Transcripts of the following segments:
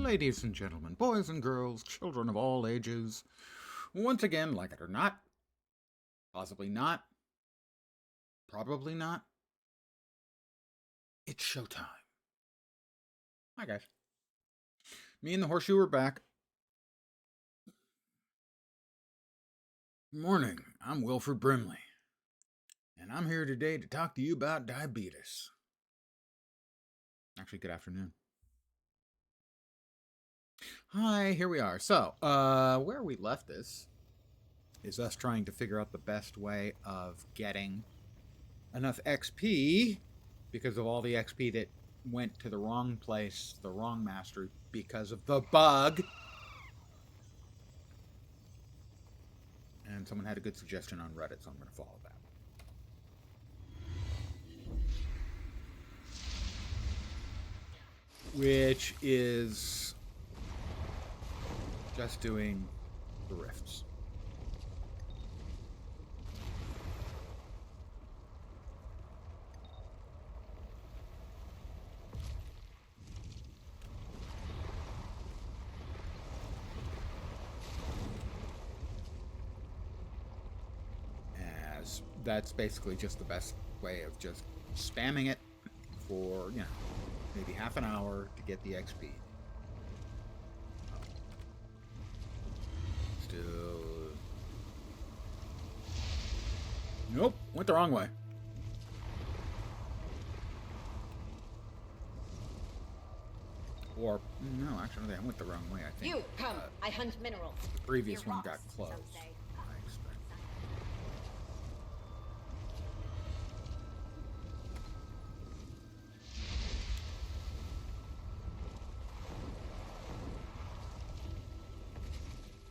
Ladies and gentlemen, boys and girls, children of all ages, once again, like it or not, possibly not, probably not, it's showtime. Hi, guys. Me and the Horseshoe are back. Morning, I'm Wilford Brimley, and I'm here today to talk to you about diabetes. Actually, good afternoon. Hi, here we are. So, where we left this is us trying to figure out the best way of getting enough XP because of all the XP that went to the wrong place, the wrong mastery, because of the bug. And someone had a good suggestion on Reddit, so I'm going to follow that. Which is just doing the rifts. As that's basically just the best way of just spamming it for, maybe half an hour to get the XP. Still. Nope, went the wrong way. Or, no, actually, I went the wrong way, I think. You come, I hunt minerals. The previous one got closed. I expect.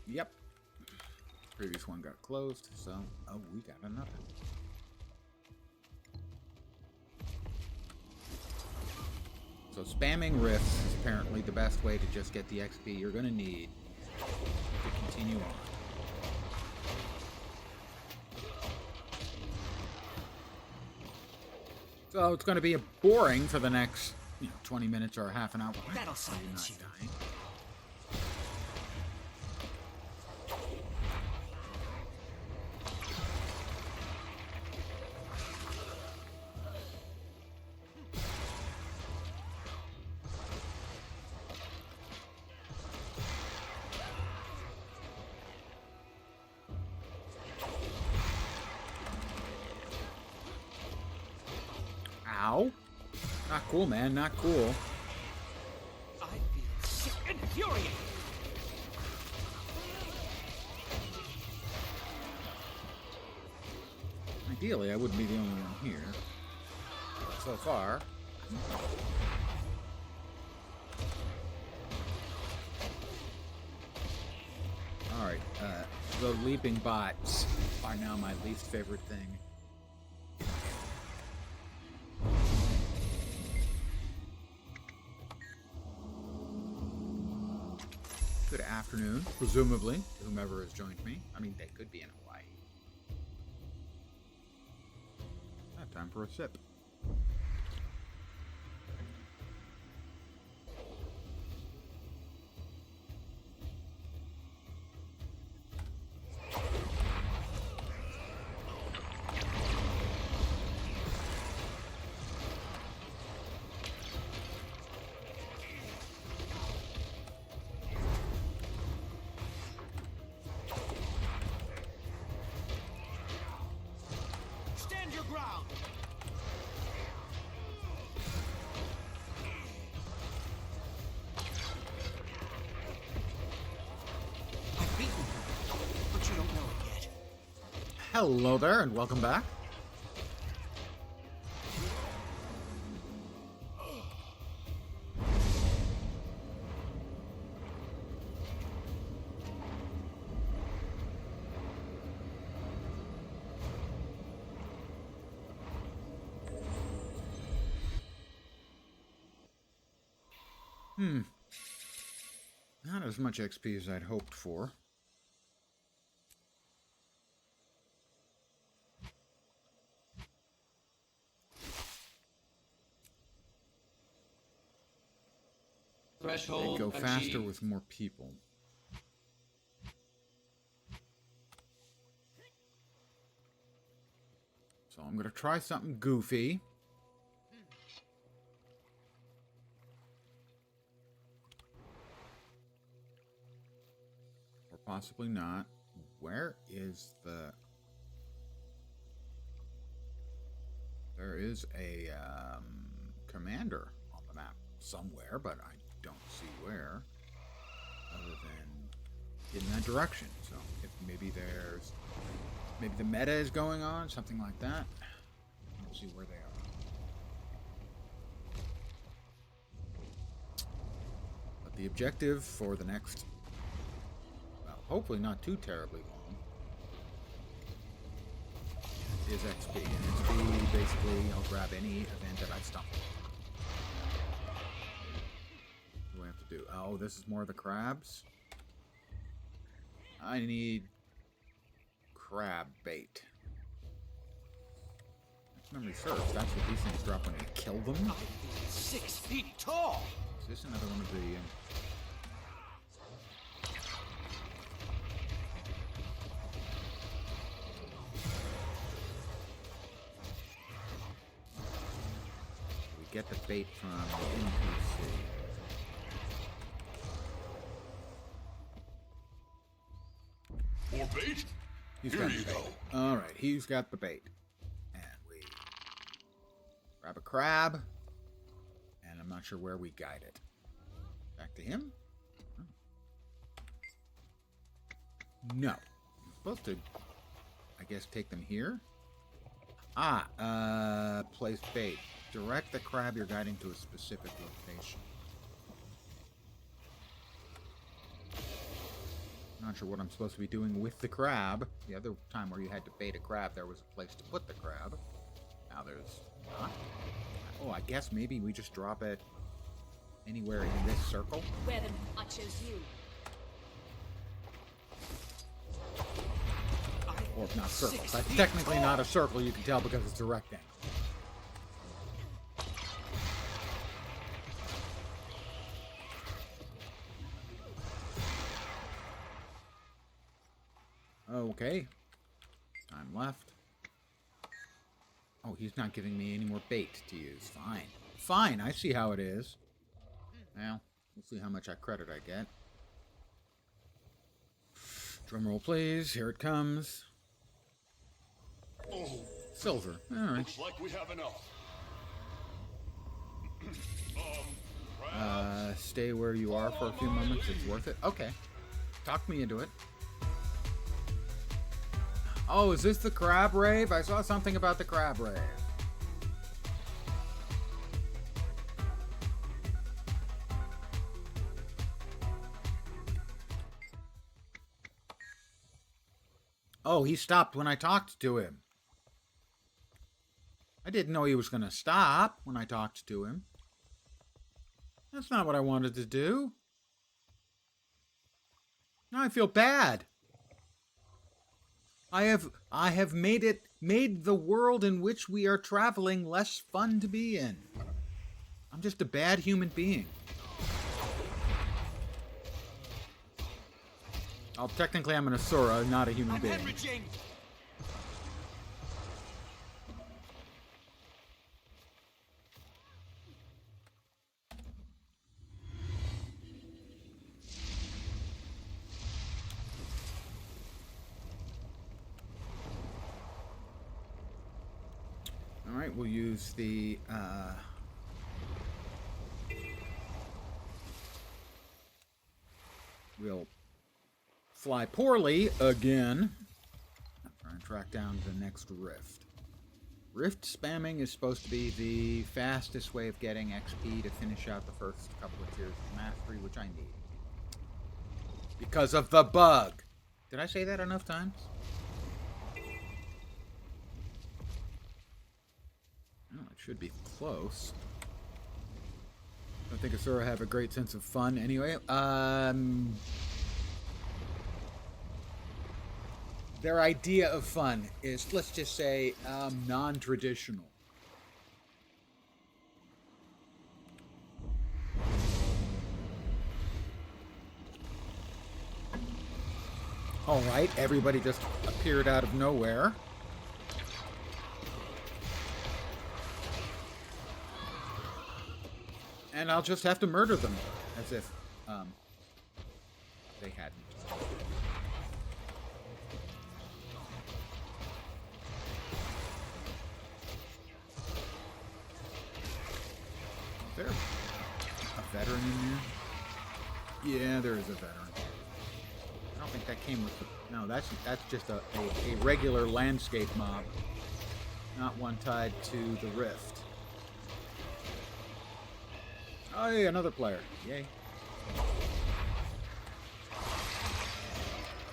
Yep. Previous one got closed, so we got another. So spamming rifts is apparently the best way to just get the XP you're going to need to continue on. So it's going to be boring for the next, 20 minutes or half an hour. That'll silence you. Dying? Ow. Not cool, man. Not cool. I feel sick and infuriated. Ideally, I wouldn't be the only one here. But so far. Alright, the leaping bots are now my least favorite thing. Good afternoon, presumably, to whomever has joined me. I mean, they could be in Hawaii. Time for a sip. Stand your ground. I've beaten you, but you don't know it yet. Hello there, and welcome back. Not as much XP as I'd hoped for. They Threshold go faster achieved. with more people. So I'm going to try something goofy. Or possibly not. Where is the... There is a commander on the map somewhere, but I don't see where. Other than in that direction. So if maybe there's... Maybe the meta is going on, something like that. Let's see where they are. But the objective for the next, well, hopefully not too terribly long, is XP. And XP, basically, I'll grab any event that I stumble on. What do I have to do? Oh, this is more of the crabs. I need crab bait. If memory serves, that's what these things drop when you kill them. 6 feet tall. Is this another one of the... we get the bait from the NPC. More bait? He's Here got you the bait. go. Alright, he's got the bait. And we grab a crab. And I'm not sure where we guide it. Back to him? No. I'm supposed to, I guess, take them here. Place bait. Direct the crab you're guiding to a specific location. Not sure what I'm supposed to be doing with the crab. The other time where you had to bait a crab, there was a place to put the crab. Now there's not. Oh, I guess maybe we just drop it anywhere in this circle. Where them, I chose you. Or if not circle. 6 That's feet technically tall. not a circle, you can tell because it's a rectangle. Okay. Time left. Oh, he's not giving me any more bait to use. Fine. Fine, I see how it is. Well, we'll see how much credit I get. Drumroll, please. Here it comes. Oh, Silver. Alright. looks like we have enough. Stay where you are for a few moments. It's worth it. Okay. Talk me into it. Oh, is this the crab rave? I saw something about the crab rave. Oh, he stopped when I talked to him. I didn't know he was going to stop when I talked to him. That's not what I wanted to do. Now I feel bad. I have made the world in which we are traveling less fun to be in. I'm just a bad human being. Oh, technically I'm an Asura, not a human I'm being. Henry James. Alright, we'll use the, we'll fly poorly again. I'm trying to track down the next rift. Rift spamming is supposed to be the fastest way of getting XP to finish out the first couple of tiers of mastery, which I need. Because of the bug. Did I say that enough times? Oh, it should be close. I think Asura have a great sense of fun anyway. Their idea of fun is, let's just say, non-traditional. Alright, everybody just appeared out of nowhere. And I'll just have to murder them, as if, they hadn't. Is there a veteran in there? Yeah, there is a veteran. I don't think that came with the... No, that's just a regular landscape mob. Not one tied to the rift. Oh, yeah, another player. Yay.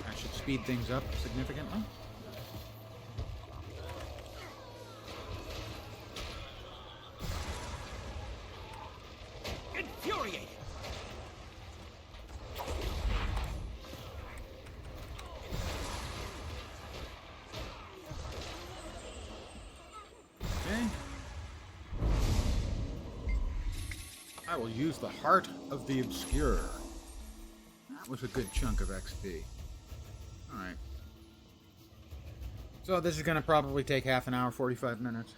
I should speed things up significantly. Infuriating. Okay. I will use the Heart of the Obscure. That was a good chunk of XP. Alright. So this is going to probably take half an hour, 45 minutes.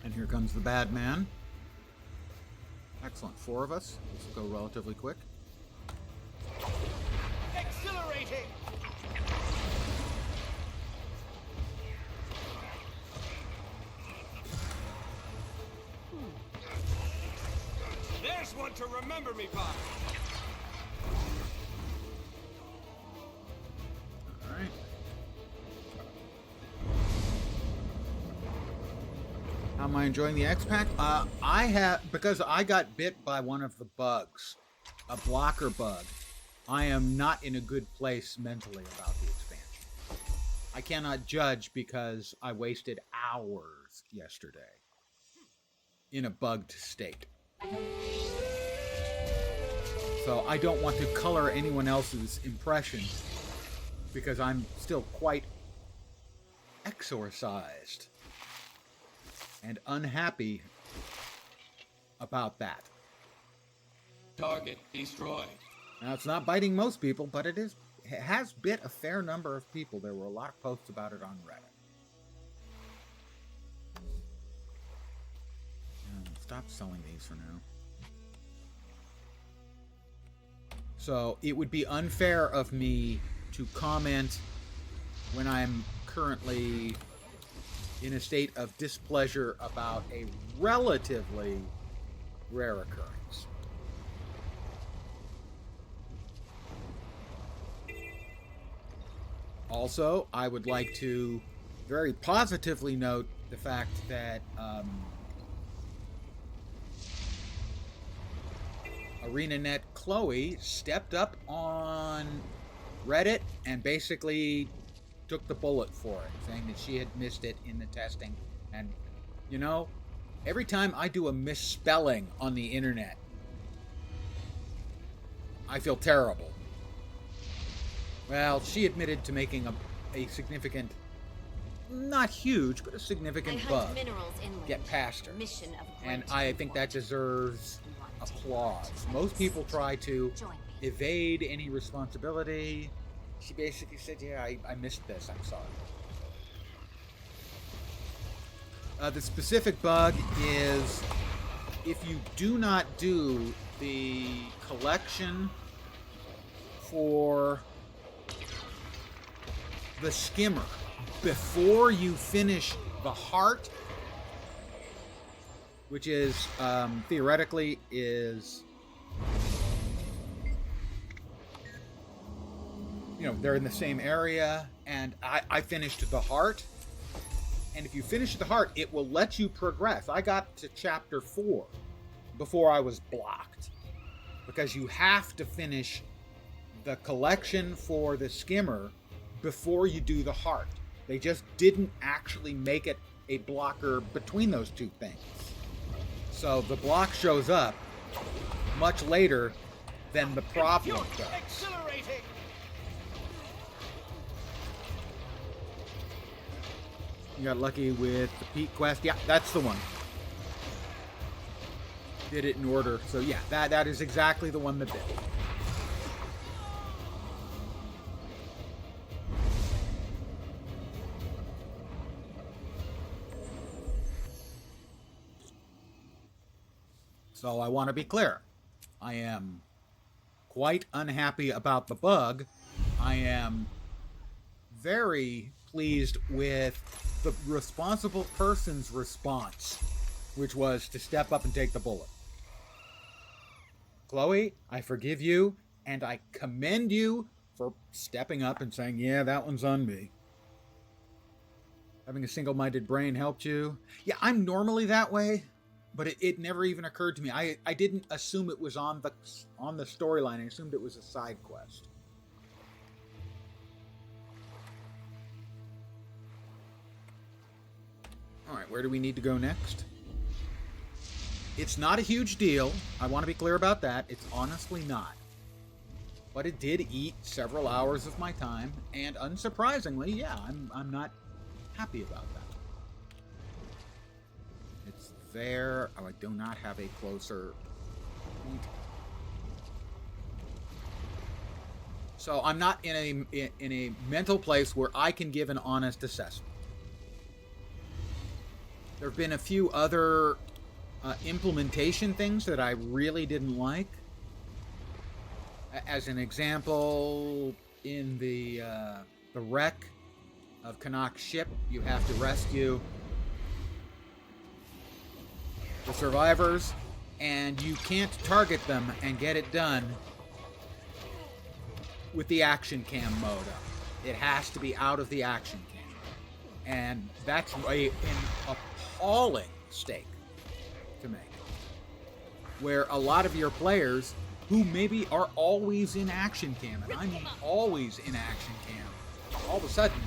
And here comes the bad man. Excellent. 4 of us. This will go relatively quick. Exhilarating. There's one to remember me by. Alright. How am I enjoying the X-Pack? Because I got bit by one of the bugs, a blocker bug. I am not in a good place mentally about the expansion. I cannot judge because I wasted hours yesterday in a bugged state. So I don't want to color anyone else's impression because I'm still quite exorcised and unhappy about that. Target destroyed. Now, it's not biting most people, but it has bit a fair number of people. There were a lot of posts about it on Reddit. Stop selling these for now. So, it would be unfair of me to comment when I'm currently in a state of displeasure about a relatively rare occurrence. Also, I would like to very positively note the fact that ArenaNet Chloe stepped up on Reddit and basically took the bullet for it, saying that she had missed it in the testing. And, you know, every time I do a misspelling on the internet, I feel terrible. Well, she admitted to making a significant, not huge, but a significant bug get past her. And I think that deserves applause. Most people try to evade any responsibility. She basically said, yeah, I missed this, I'm sorry. The specific bug is if you do not do the collection for the skimmer before you finish the heart, which is theoretically is, you know, they're in the same area, and I finished the heart, and if you finish the heart, it will let you progress. I got to chapter 4 before I was blocked, because you have to finish the collection for the skimmer before you do the heart. They just didn't actually make it a blocker between those two things. So the block shows up much later than the problem does. Exhilarating. You got lucky with the Pete quest. Yeah, that's the one. did it in order. So yeah, that is exactly the one that did. So I want to be clear. I am quite unhappy about the bug. I am very pleased with the responsible person's response, which was to step up and take the bullet. Chloe, I forgive you, and I commend you for stepping up and saying, yeah, that one's on me. Having a single-minded brain helped you. Yeah, I'm normally that way, but it never even occurred to me. I didn't assume it was on the storyline. I assumed it was a side quest. All right, where do we need to go next? It's not a huge deal. I want to be clear about that. It's honestly not. But it did eat several hours of my time, and unsurprisingly, yeah, I'm not happy about that. It's there. Oh, I do not have a closer point. So I'm not in a mental place where I can give an honest assessment. There have been a few other implementation things that I really didn't like. As an example, in the wreck of Connacht's ship, you have to rescue the survivors, and you can't target them and get it done with the action cam mode up. It has to be out of the action cam. And that's an appalling mistake to make. Where a lot of your players, who maybe are always in action cam, and I mean always in action cam, all of a sudden,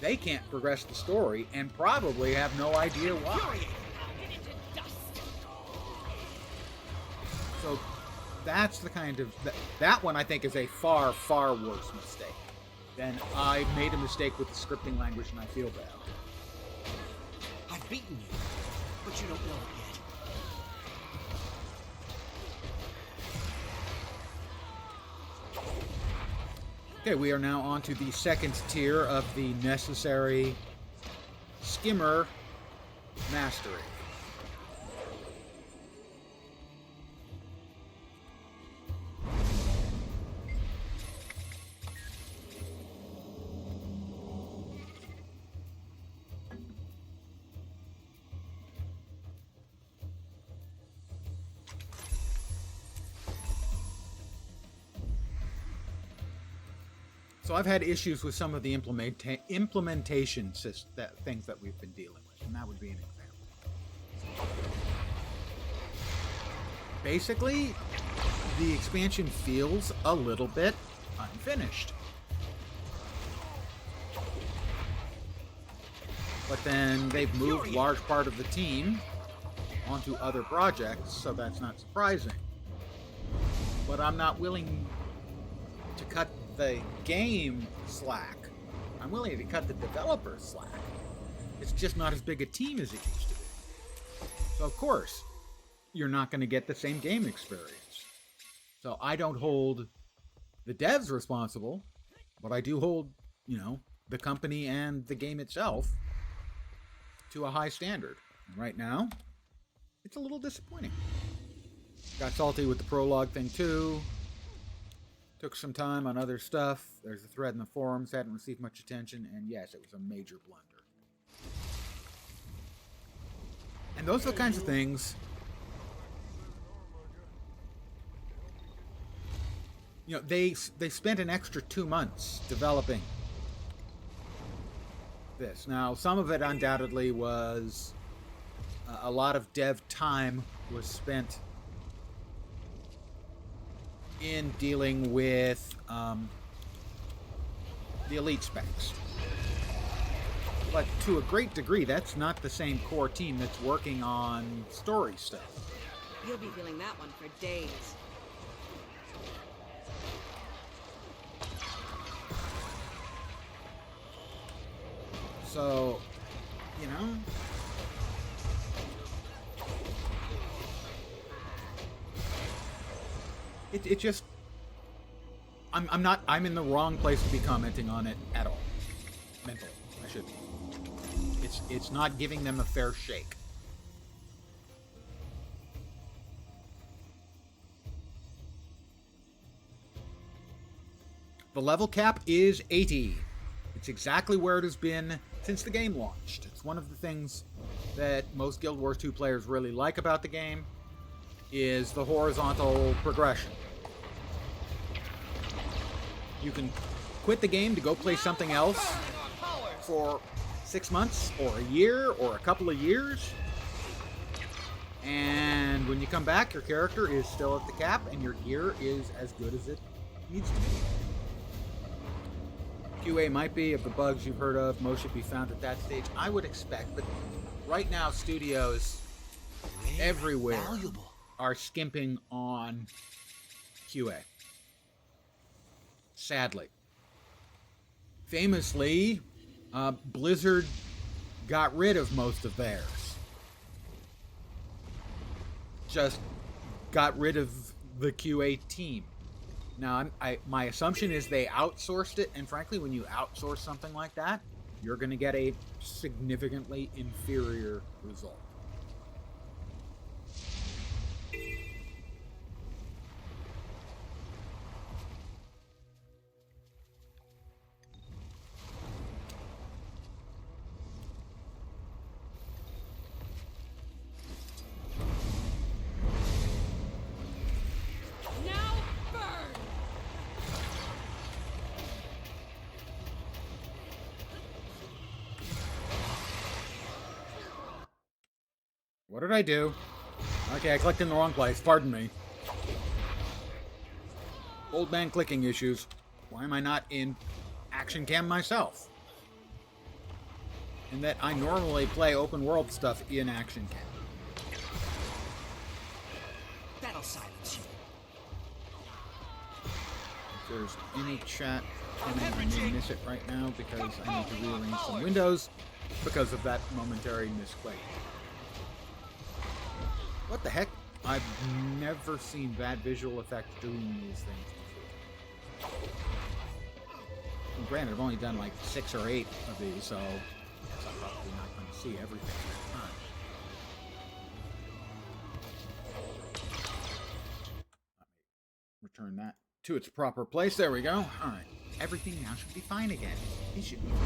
they can't progress the story and probably have no idea why. So that's the kind of... That one I think is a far, far worse mistake. Then I made a mistake with the scripting language and I feel bad. I've beaten you, but you don't know it yet. Okay, we are now on to the second tier of the necessary skimmer mastery. So I've had issues with some of the implementation things that we've been dealing with, and that would be an example. Basically, the expansion feels a little bit unfinished. But then they've moved large part of the team onto other projects, so that's not surprising. But I'm not willing to cut the game slack. I'm willing to cut the developers slack. It's just not as big a team as it used to be. So of course, you're not going to get the same game experience. So I don't hold the devs responsible, but I do hold, the company and the game itself to a high standard. And right now, it's a little disappointing. Got salty with the prologue thing too. Took some time on other stuff. There's a thread in the forums, hadn't received much attention, and yes, it was a major blunder. And those are the kinds of things, they spent an extra 2 months developing this. Now, some of it undoubtedly was a lot of dev time was spent in dealing with the elite specs. But to a great degree, that's not the same core team that's working on story stuff. You'll be feeling that one for days. So, it just... I'm in the wrong place to be commenting on it at all. Mentally, I should be. It's not giving them a fair shake. The level cap is 80. It's exactly where it has been since the game launched. It's one of the things that most Guild Wars 2 players really like about the game, is the horizontal progression. You can quit the game to go play something else for 6 months or a year or a couple of years, and when you come back, your character is still at the cap and your gear is as good as it needs to be. QA might be of the bugs you've heard of. Most should be found at that stage, I would expect, but right now studios everywhere are skimping on QA. Sadly. Famously, Blizzard got rid of most of theirs. Just got rid of the QA team. Now, my assumption is they outsourced it, and frankly, when you outsource something like that, you're going to get a significantly inferior result. What did I do? Okay, I clicked in the wrong place. Pardon me. Old man clicking issues. Why am I not in Action Cam myself? And that I normally play open world stuff in Action Cam. That'll silence you. If there's any chat coming, I may miss it right now because I need to rearrange some windows because of that momentary misclick. What the heck? I've never seen bad visual effects doing these things before. And granted, I've only done like 6 or 8 of these, so I guess I'm probably not going to see everything at the time. Return that to its proper place. There we go. Alright. Everything now should be fine again. It should be fine.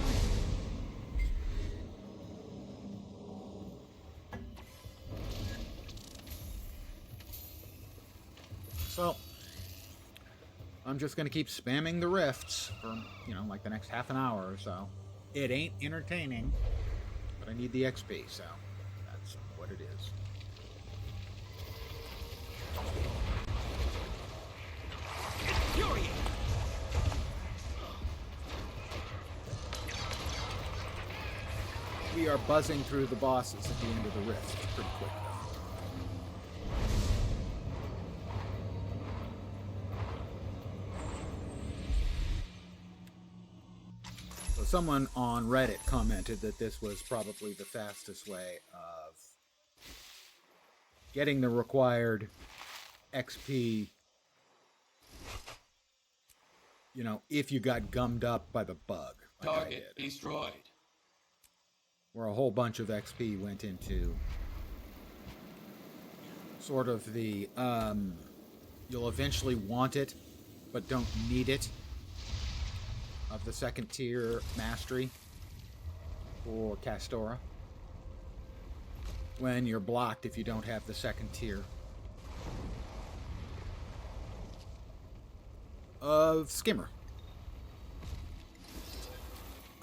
So, I'm just going to keep spamming the rifts for, like the next half an hour or so. It ain't entertaining, but I need the XP, so that's what it is. Infuriate! We are buzzing through the bosses at the end of the rift pretty quick, though. Someone on Reddit commented that this was probably the fastest way of getting the required XP, if you got gummed up by the bug. Like Target destroyed. Where a whole bunch of XP went into sort of the, you'll eventually want it, but don't need it, of the second tier mastery for Castora. When you're blocked if you don't have the second tier of Skimmer.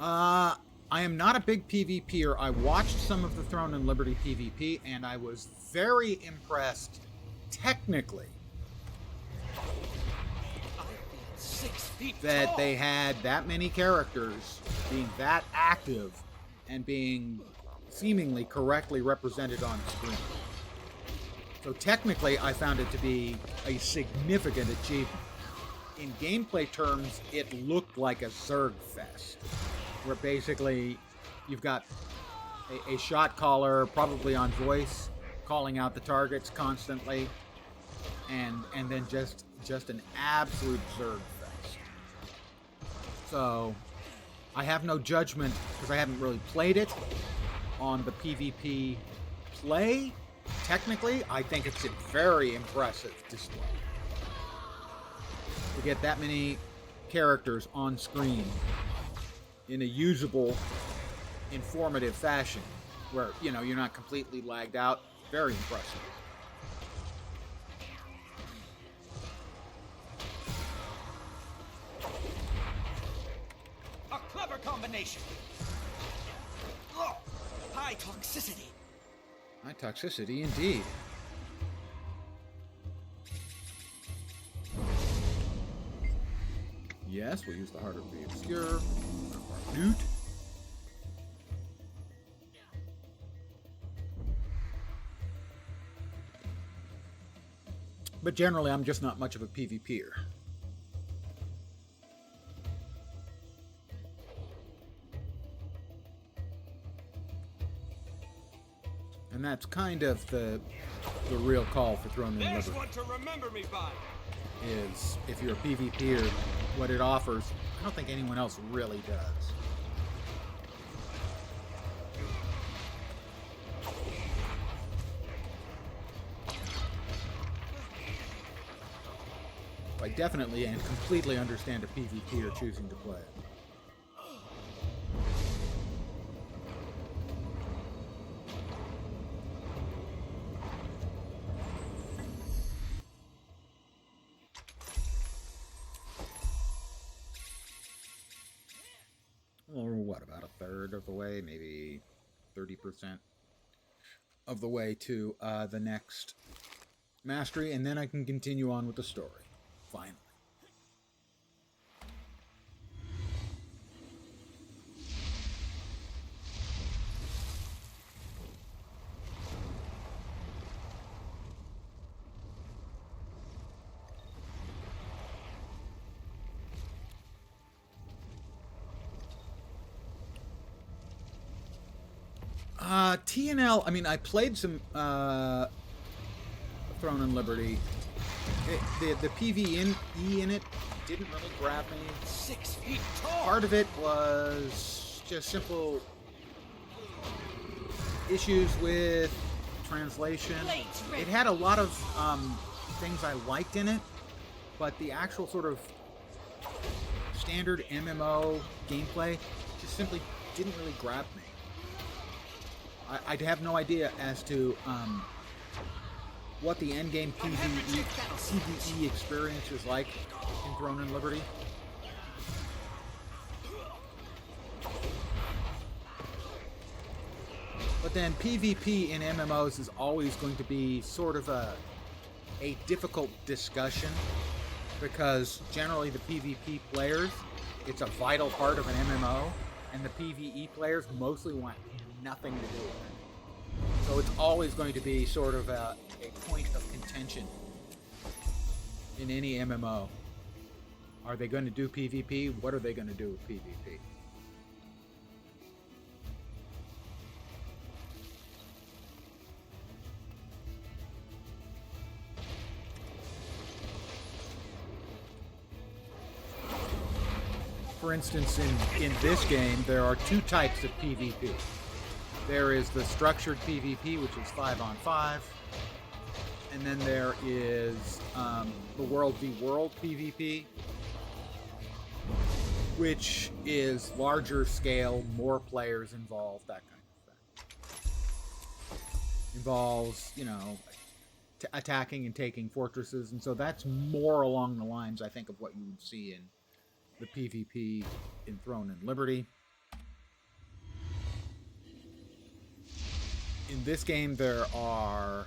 I am not a big PvPer. I watched some of the Throne and Liberty PvP and I was very impressed technically that they had that many characters being that active and being seemingly correctly represented on screen. So technically, I found it to be a significant achievement. In gameplay terms, it looked like a Zerg fest, where basically you've got a shot caller, probably on voice, calling out the targets constantly, and then just just an absolute zerg fest. So, I have no judgment, because I haven't really played it, on the PvP play. Technically, I think it's a very impressive display. To get that many characters on screen in a usable, informative fashion, where, you know, you're not completely lagged out. Very impressive. A clever combination. Oh, high toxicity. High toxicity indeed. Yes, we'll use the Heart of the Obscure. Newt. But generally, I'm just not much of a PvPer. And that's kind of the real call for Throne and There's Liberty. one to remember me by. Is if you're a PvPer, what it offers, I don't think anyone else really does. I definitely and completely understand a PvPer choosing to play it. Or what, about a third of the way, maybe 30% of the way to the next mastery, and then I can continue on with the story. Finally. TNL, I mean, I played some Throne and Liberty. The PvE in it didn't really grab me. 6 feet tall. Part of it was just simple issues with translation. It had a lot of things I liked in it, but the actual sort of standard MMO gameplay just simply didn't really grab me. I have no idea as to what the endgame PvE experience is like in Throne and Liberty. But then PvP in MMOs is always going to be sort of a difficult discussion, because generally the PvP players, it's a vital part of an MMO, and the PvE players mostly want nothing to do with it. So it's always going to be sort of a point of contention in any MMO. Are they going to do PvP? What are they going to do with PvP? For instance, in this game, there are two types of PvP. There is the structured PvP, which is 5-on-5, and then there is the World v. World PvP, which is larger scale, more players involved, that kind of thing. Involves, you know, attacking and taking fortresses, and so that's more along the lines, I think, of what you would see in the PvP in Throne and Liberty. In this game, there are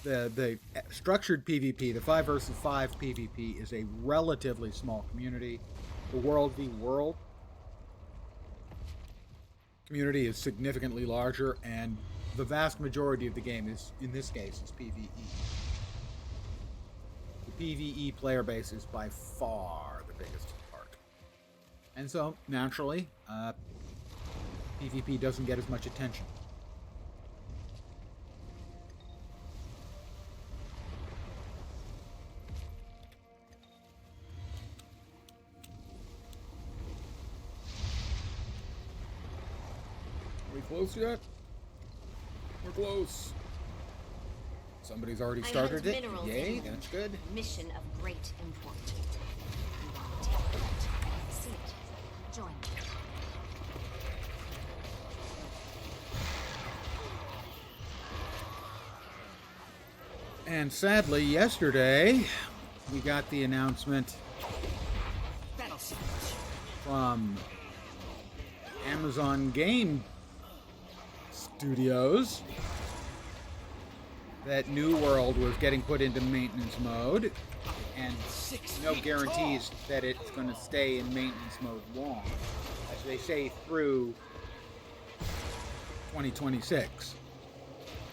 the structured PvP, the 5 versus 5 PvP, is a relatively small community. The World v. World community is significantly larger, and the vast majority of the game is, in this case, is PvE. The PvE player base is by far the biggest part. And so, naturally, PvP doesn't get as much attention. close yet? We're close. Somebody's already I started hunt it. minerals Yay, in that's good. Mission of great import. You want to take part? See it. Join me. And sadly, yesterday, we got the announcement That'll see. from Amazon Game Studios that New World was getting put into maintenance mode, and no guarantees that it's going to stay in maintenance mode long, as they say, through 2026.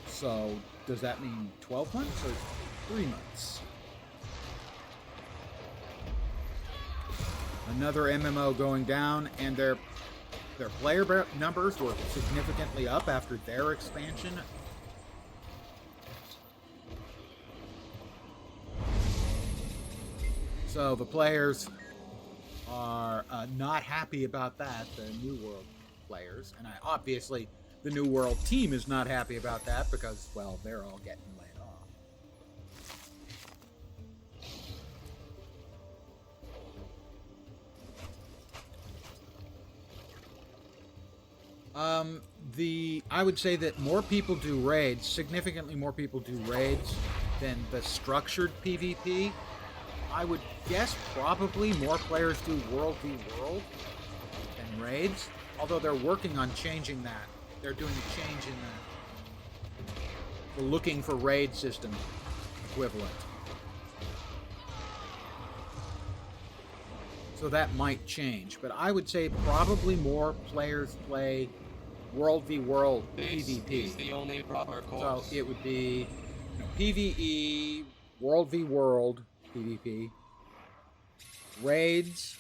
So does that mean 12 months or 3 months? Another MMO going down, and their player numbers were significantly up after their expansion. So the players are not happy about that, the New World players. And obviously, the New World team is not happy about that because, well, they're all getting laid off. I would say that more people do raids, significantly more people do raids than the structured PvP. I would guess probably more players do World v World than raids, although they're working on changing that. They're doing a change in the looking for raid system equivalent. So that might change, but I would say probably more players play World v World This PvP. is the only proper course. So it would be PvE, World v World PvP, raids,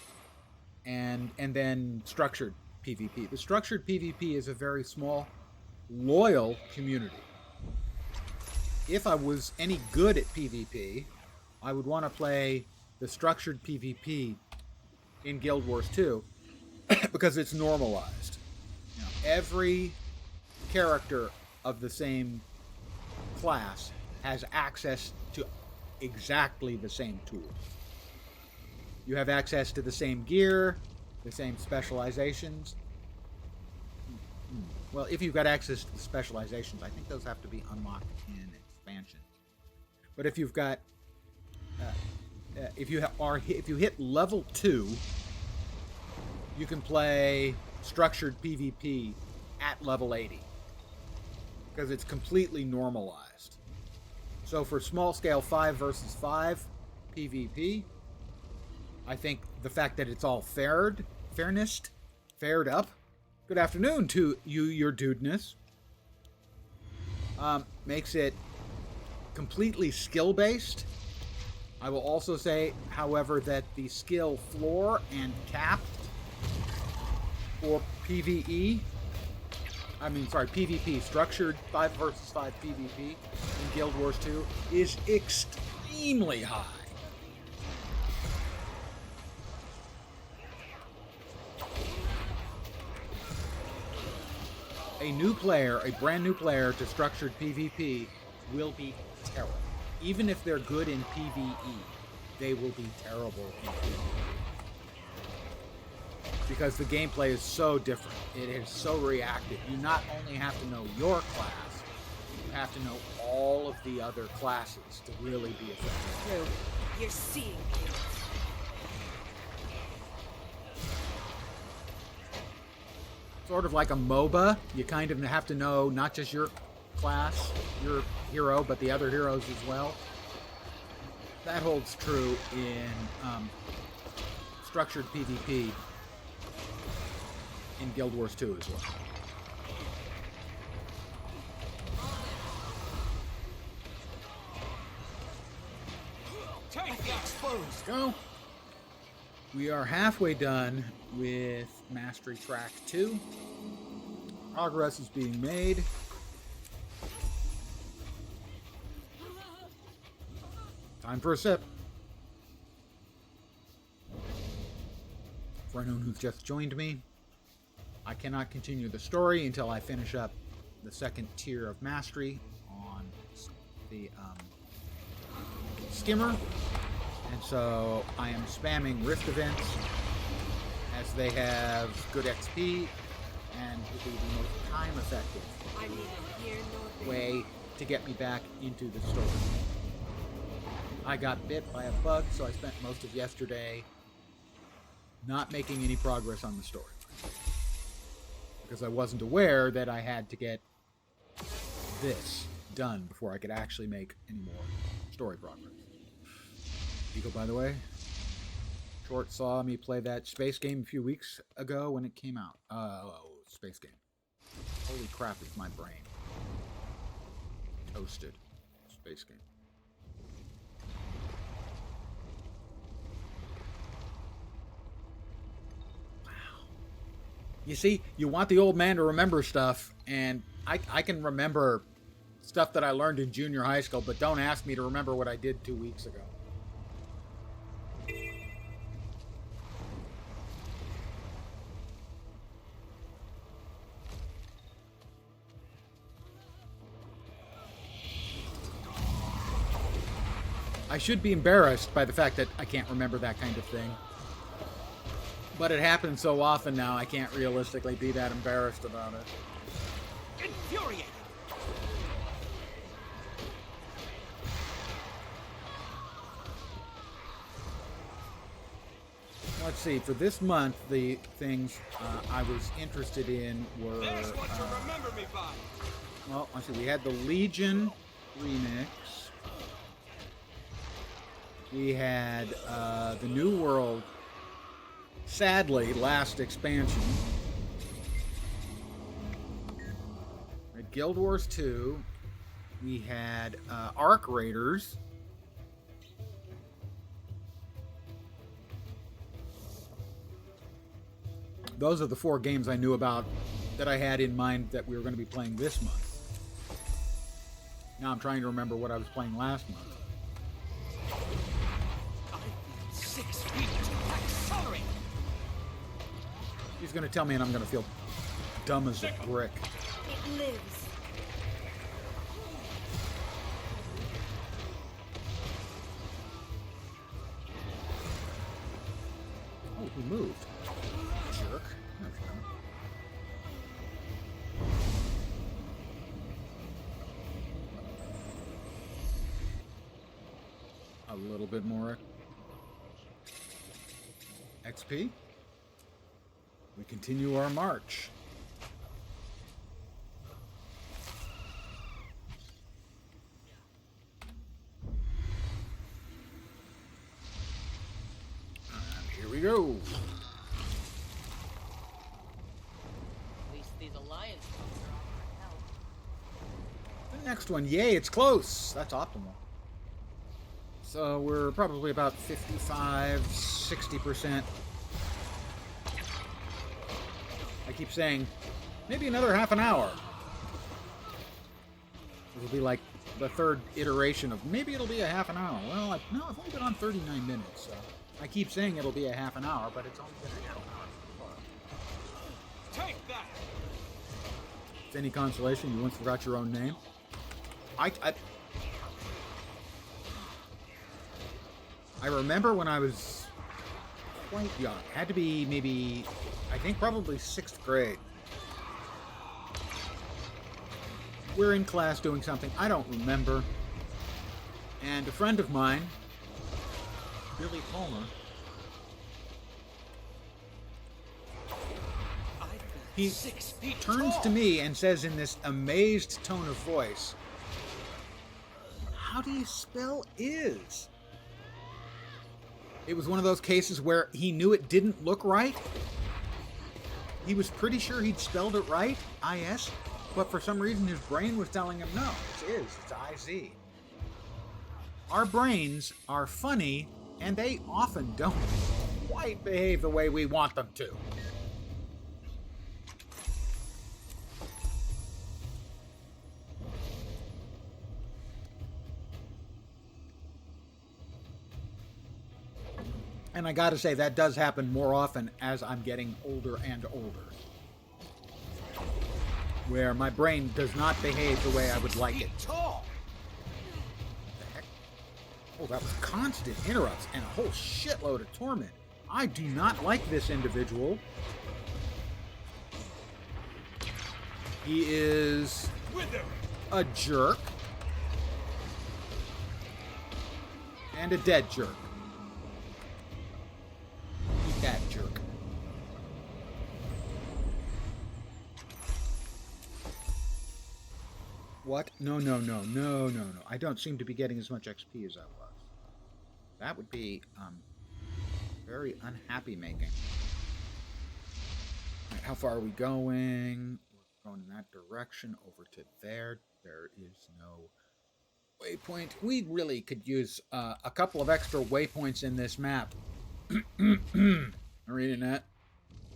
and then structured PvP. The structured PvP is a very small, loyal community. If I was any good at PvP, I would want to play the structured PvP in Guild Wars 2 because it's normalized. Every character of the same class has access to exactly the same tools. You have access to the same gear, the same specializations. Well, if you've got access to the specializations, I think those have to be unlocked in expansion. But if you've got, if you hit level 2, you can play structured PvP at level 80 because it's completely normalized. So for small scale 5 versus 5 PvP, I think the fact that it's all fared up. Good afternoon to you, your dudeness. Makes it completely skill based. I will also say, however, that the skill floor and cap for PvP, structured 5 versus 5 PvP in Guild Wars 2 is extremely high. A brand new player to structured PvP will be terrible. Even if they're good in PvE, they will be terrible in PvE. Because the gameplay is so different. It is so reactive. You not only have to know your class, you have to know all of the other classes to really be effective. You're seeing me. Sort of like a MOBA, you kind of have to know not just your class, your hero, but the other heroes as well. That holds true in structured PvP in Guild Wars 2 as well. Exposed. Go. We are halfway done with Mastery Track 2. Progress is being made. Time for a sip. For anyone who's just joined me, I cannot continue the story until I finish up the second tier of mastery on the skimmer. And so I am spamming rift events as they have good XP and will be the most time effective I'm neither here nor there. way to get me back into the story. I got bit by a bug, so I spent most of yesterday not making any progress on the story. Because I wasn't aware that I had to get this done before I could actually make any more story progress. Eagle, by the way, Short saw me play that space game a few weeks ago when it came out. Space game. Holy crap, is my brain toasted. Space game. Wow. You see, you want the old man to remember stuff, and I can remember stuff that I learned in junior high school, but don't ask me to remember what I did 2 weeks ago. I should be embarrassed by the fact that I can't remember that kind of thing. But it happens so often now, I can't realistically be that embarrassed about it. Infuriating! Let's see, for this month, the things I was interested in were... There's what to remember me by! well, let's see, we had the Legion remix. We had the New World, sadly, last expansion. We had Guild Wars 2. We had Arc Raiders. Those are the 4 games I knew about that I had in mind that we were going to be playing this month. Now I'm trying to remember what I was playing last month. 6 feet! Accelerate! He's going to tell me and I'm going to feel dumb as a brick. It lives. Oh, he moved. Jerk. There we go. A little bit more XP. We continue our march. And here we go. At least these alliance folks are offering help. The next one, yay, it's close. That's optimal. So we're probably about 55, 60%. I keep saying, maybe another half an hour. It'll be like the third iteration of maybe it'll be a half an hour. Well, no, I've only been on 39 minutes, so I keep saying it'll be a half an hour, but it's only been a half an hour so far. Take that! If any consolation, you once forgot your own name. I remember when I was quite young. Had to be maybe, I think probably 6th grade. We're in class doing something, I don't remember. And a friend of mine, Billy Palmer, he 6 feet turns tall. to me and says in this amazed tone of voice, "How do you spell is?" It was one of those cases where he knew it didn't look right. He was pretty sure he'd spelled it right, I-S, but for some reason his brain was telling him, no, it's is, it's I-Z. Our brains are funny, and they often don't quite behave the way we want them to. And I gotta say, that does happen more often as I'm getting older and older. where my brain does not behave the way I would like it. Tall. The heck? Oh, that was constant interrupts and a whole shitload of torment. I do not like this individual. He is a jerk. And a dead jerk. Eat that jerk. What? No. I don't seem to be getting as much XP as I was. That would be very unhappy making. All right, how far are we going? We're going in that direction over to there. There is no waypoint. We really could use a couple of extra waypoints in this map. Reading that?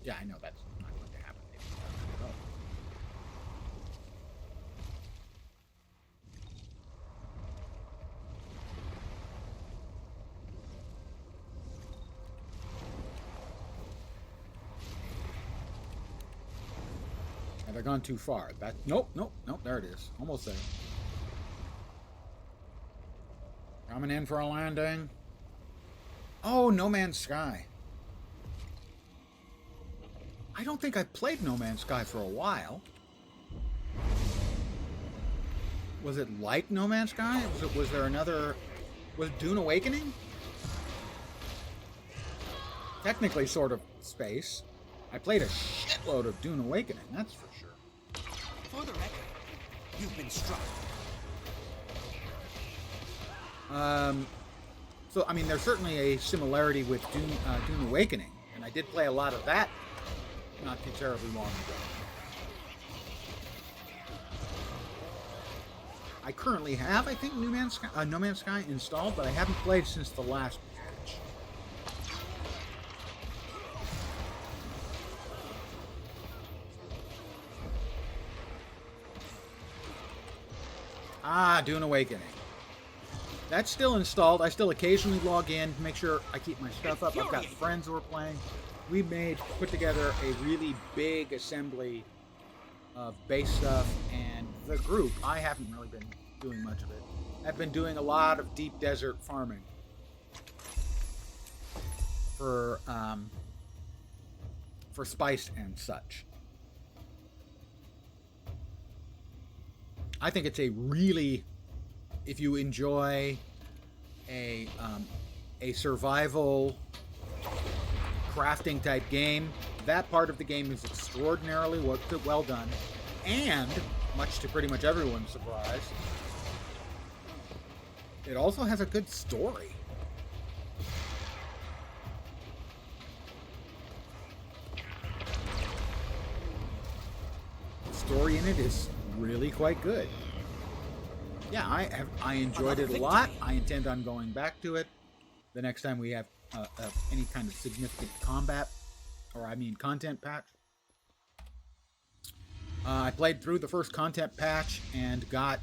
Yeah, I know that's not going to happen. Maybe it's not. Have I gone too far? That nope. There it is. Almost there. Coming in for a landing. Oh, No Man's Sky. I don't think I've played No Man's Sky for a while. Was it like No Man's Sky? Was there another... Was Dune Awakening? Technically sort of space. I played a shitload of Dune Awakening, that's for sure. For the record, you've been struck. So, I mean, there's certainly a similarity with Dune Awakening, and I did play a lot of that not too terribly long ago. I currently have, I think, No Man's Sky installed, but I haven't played since the last patch. Ah, Dune Awakening. That's still installed. I still occasionally log in to make sure I keep my stuff up. I've got friends who are playing. We put together a really big assembly of base stuff, and the group, I haven't really been doing much of it. I've been doing a lot of deep desert farming for spice and such. I think it's a really, if you enjoy a survival crafting type game, that part of the game is extraordinarily well done, and much to pretty much everyone's surprise, it also has a good story. The story in it is really quite good. Yeah, I enjoyed it a lot. I intend on going back to it the next time we have any kind of significant combat, or I mean content patch. I played through the first content patch and got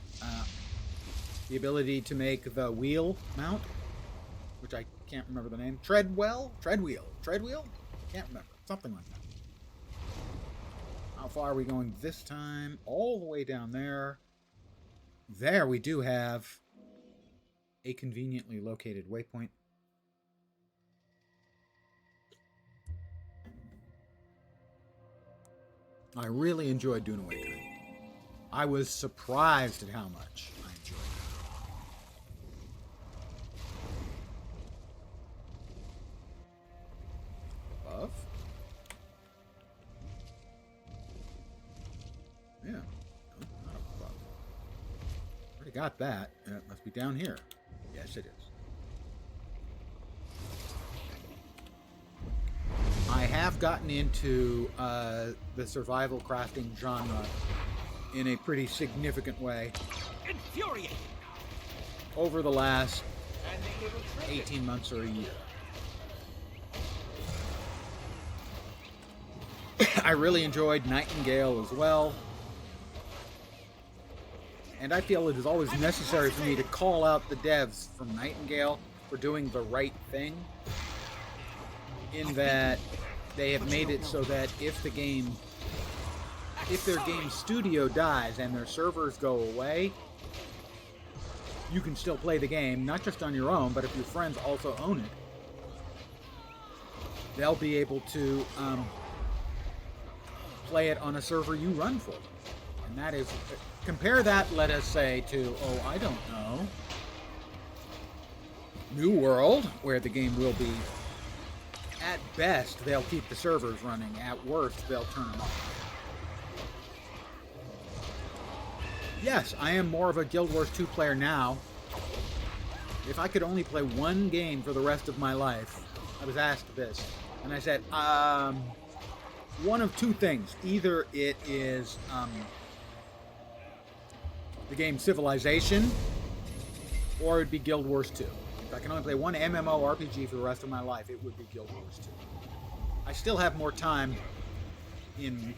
the ability to make the wheel mount, which I can't remember the name. Treadwheel? Can't remember. Something like that. How far are we going this time? All the way down there. There we do have a conveniently located waypoint. I really enjoyed Dune Awakening. I was surprised at how much I enjoyed it. Above? Yeah. No, not above. Already got that. It must be down here. Yes, it is. I have gotten into the survival crafting genre in a pretty significant way Infuriating. over the last 18 months or a year. I really enjoyed Nightingale as well. And I feel it is always necessary for me to call out the devs from Nightingale for doing the right thing, in that they have made it so that if the game if their game studio dies and their servers go away, you can still play the game, not just on your own, but if your friends also own it, they'll be able to play it on a server you run for. And that is, compare that, let us say, to, oh, I don't know, New World, where the game will be, at best, they'll keep the servers running. At worst, they'll turn them off. Yes, I am more of a Guild Wars 2 player now. If I could only play one game for the rest of my life, I was asked this, and I said, one of two things. Either it is the game Civilization, or it'd be Guild Wars 2. If I can only play one MMORPG for the rest of my life, it would be Guild Wars 2. I still have more time in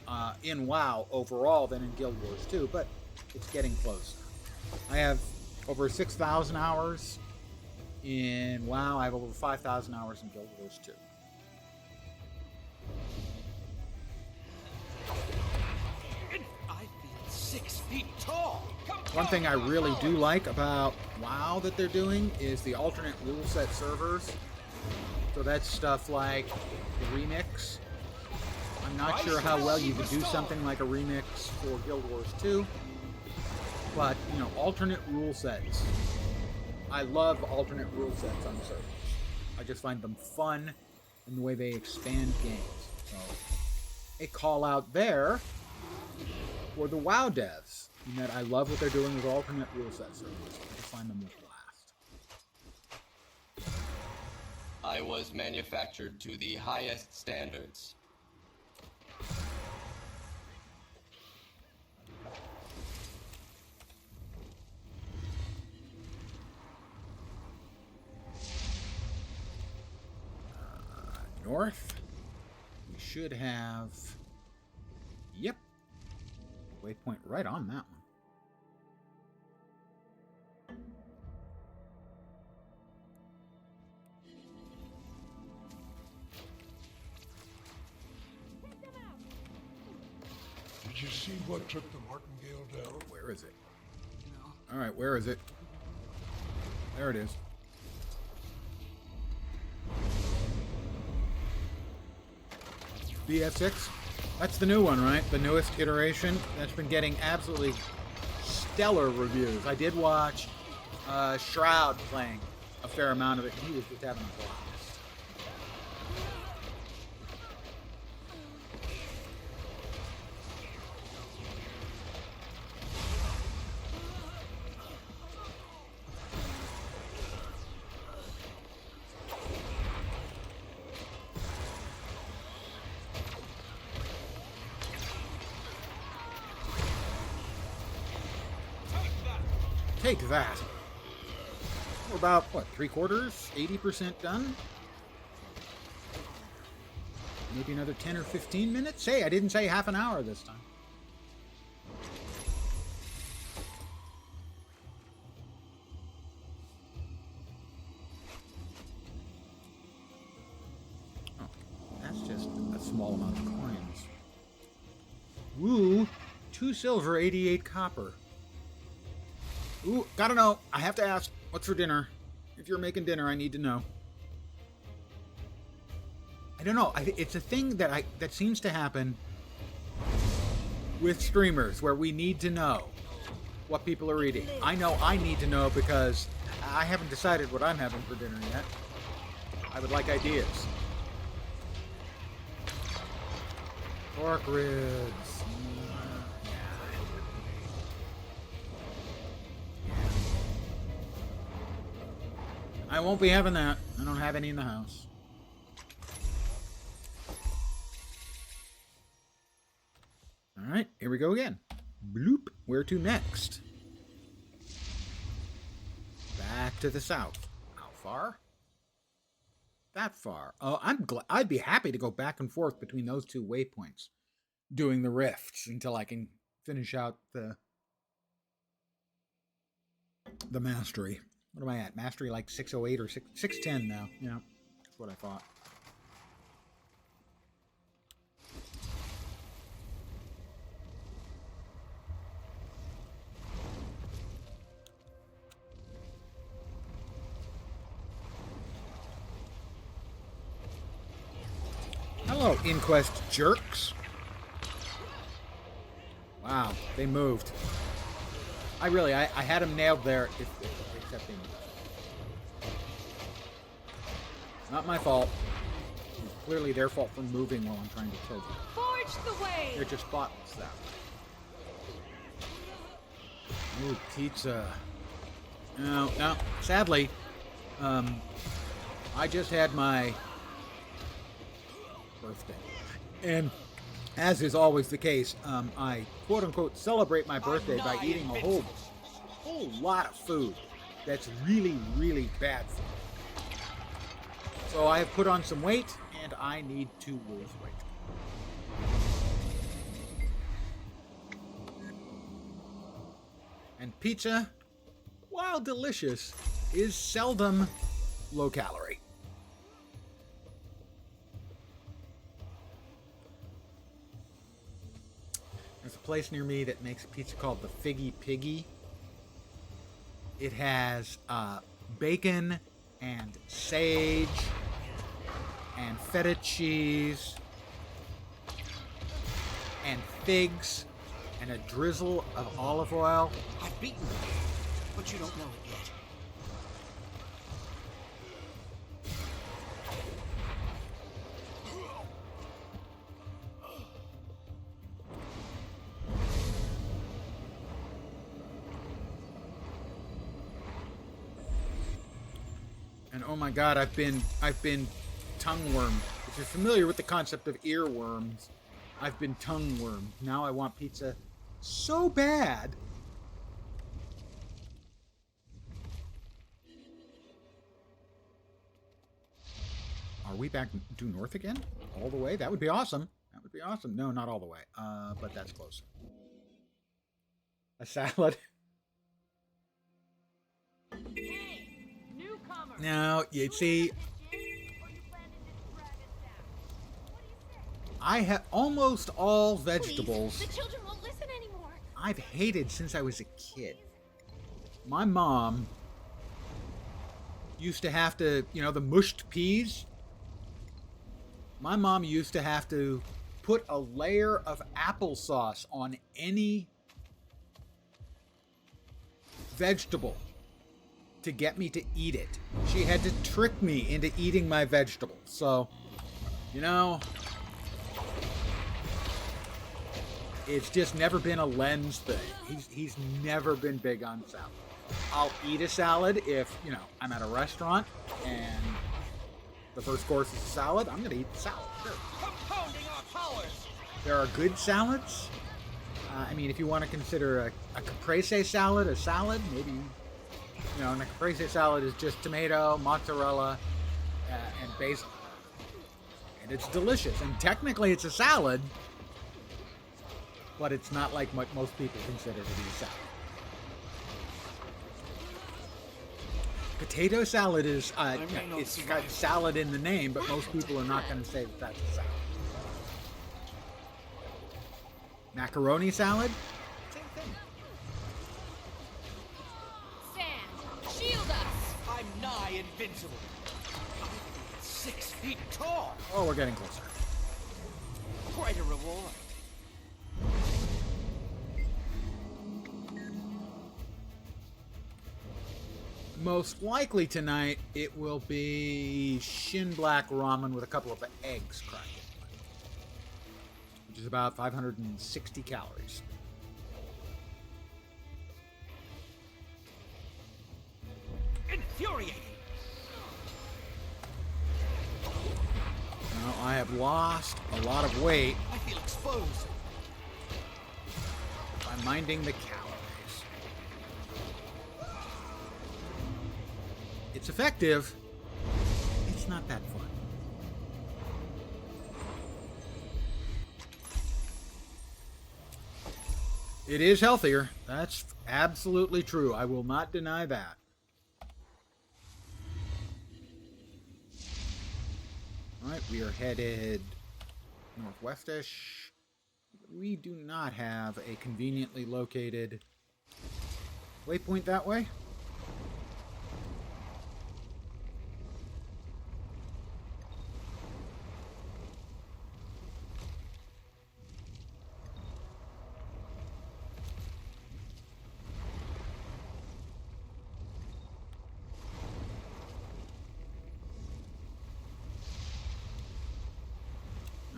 WoW overall than in Guild Wars 2, but it's getting close. I have over 6,000 hours in WoW. I have over 5,000 hours in Guild Wars 2. I feel 6 feet tall. One thing I really do like about WoW that they're doing is the alternate rule set servers. So that's stuff like the remix. I'm not sure how well you could do something like a remix for Guild Wars 2. But, you know, alternate rule sets. I love alternate rule sets on servers. I just find them fun in the way they expand games. So, a call out there for the WoW devs. In that I love what they're doing with alternate rule set servers. I just find them a blast. I was manufactured to the highest standards. North. We should have... Yep. Waypoint right on that one. Did you see what took the Martingale down? Where is it? All right, where is it? There it is. BF6? That's the new one, right? The newest iteration. That's been getting absolutely stellar reviews. I did watch Shroud playing a fair amount of it. He was just having a blast. Take that. We're about, what, 3/4? 80% done? Maybe another 10 or 15 minutes? Hey, I didn't say half an hour this time. Oh, that's just a small amount of coins. Woo! 2 silver, 88 copper. Ooh, gotta know. I have to ask, what's for dinner? If you're making dinner, I need to know. I don't know. It's a thing that seems to happen with streamers, where we need to know what people are eating. I know I need to know because I haven't decided what I'm having for dinner yet. I would like ideas. Pork ribs. I won't be having that. I don't have any in the house. Alright, here we go again. Bloop. Where to next? Back to the south. How far? That far. Oh, I'd be happy to go back and forth between those 2 waypoints, doing the rifts until I can finish out the mastery. What am I at? Mastery like 608 or 610 now. Yeah, that's what I thought. Hello, Inquest jerks. Wow, they moved. I had them nailed there, except they moved. Not my fault. It's clearly their fault for moving while I'm trying to kill them. Forge the way! They're just thoughtless that way. Ooh, pizza. No, sadly, I just had my birthday. And as is always the case, I quote-unquote celebrate my birthday by eating a whole lot of food that's really, really bad for me. So I have put on some weight, and I need to lose weight. And pizza, while delicious, is seldom low calorie. There's a place near me that makes a pizza called the Figgy Piggy. It has bacon and sage and feta cheese and figs and a drizzle of olive oil. I've beaten you, but you don't know it yet. And oh my god, I've been tongue-wormed. If you're familiar with the concept of earworms, I've been tongue-wormed. Now I want pizza so bad. Are we back due north again? All the way? That would be awesome. That would be awesome. No, not all the way. But that's close. A salad. Now, you see, I have almost all vegetables. Please, the children won't listen anymore. I've hated since I was a kid. My mom used to have to, the mushed peas. My mom used to have to put a layer of applesauce on any vegetable to get me to eat it. She had to trick me into eating my vegetables. So, it's just never been a lens thing. He's never been big on salad. I'll eat a salad if, I'm at a restaurant and the first course is a salad. I'm going to eat the salad. Sure. Compounding our powers. There are good salads. If you want to consider a caprese salad a salad, maybe, and a caprese salad is just tomato, mozzarella, and basil. And it's delicious. And technically it's a salad, but it's not like what most people consider to be a salad. Potato salad is, it's got salad in the name, but most people are not going to say that that's a salad. Macaroni salad? Same thing. Sand, shield us! I'm nigh invincible. I'm 6 feet tall. Oh, we're getting closer. Quite a reward. Most likely tonight, it will be Shin Black ramen with a couple of eggs cracked in it, which is about 560 calories. Infuriating. Now, I have lost a lot of weight I feel exposed. by minding the calories. It's effective. It's not that fun. It is healthier. That's absolutely true. I will not deny that. All right, we are headed northwestish. We do not have a conveniently located waypoint that way.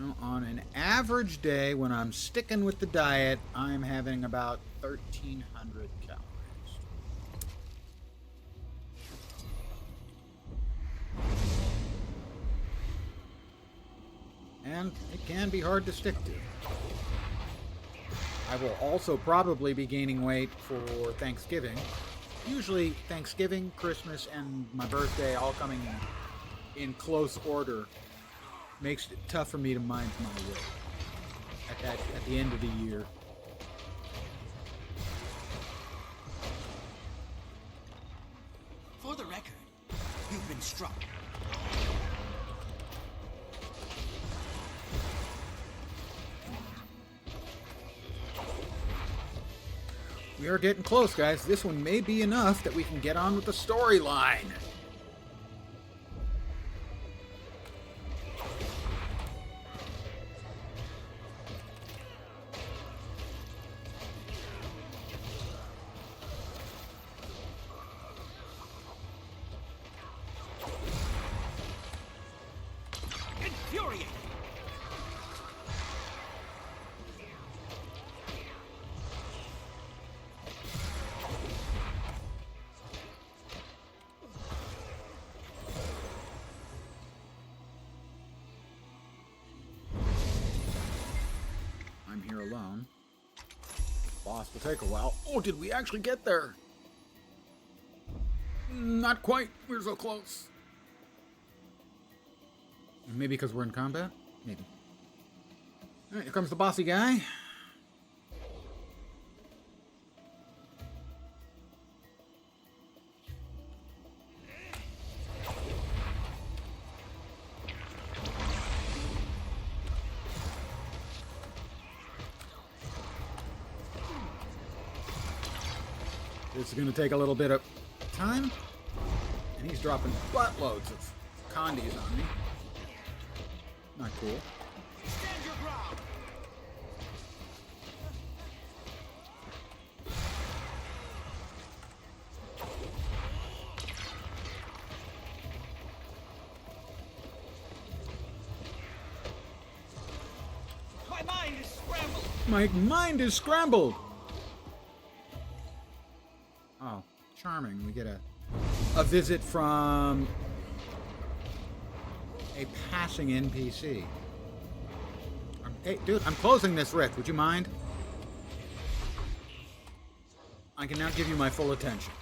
Well, on an average day, when I'm sticking with the diet, I'm having about 1,300 calories. And it can be hard to stick to. I will also probably be gaining weight for Thanksgiving. Usually Thanksgiving, Christmas, and my birthday all coming in close order makes it tough for me to mind my weight at the end of the year. For the record, you've been struck. We are getting close, guys. This one may be enough that we can get on with the storyline. Infuriating! I'm here alone. Boss will take a while. Oh, did we actually get there? Not quite. We're so close. Maybe because we're in combat? Maybe. Alright, here comes the bossy guy. This is going to take a little bit of time. And he's dropping buttloads of condies on me. Not cool. Stand your ground! My mind is scrambled! My mind is scrambled! Oh, charming. We get a visit from a passing NPC. Hey, dude, I'm closing this rift. Would you mind? I can now give you my full attention.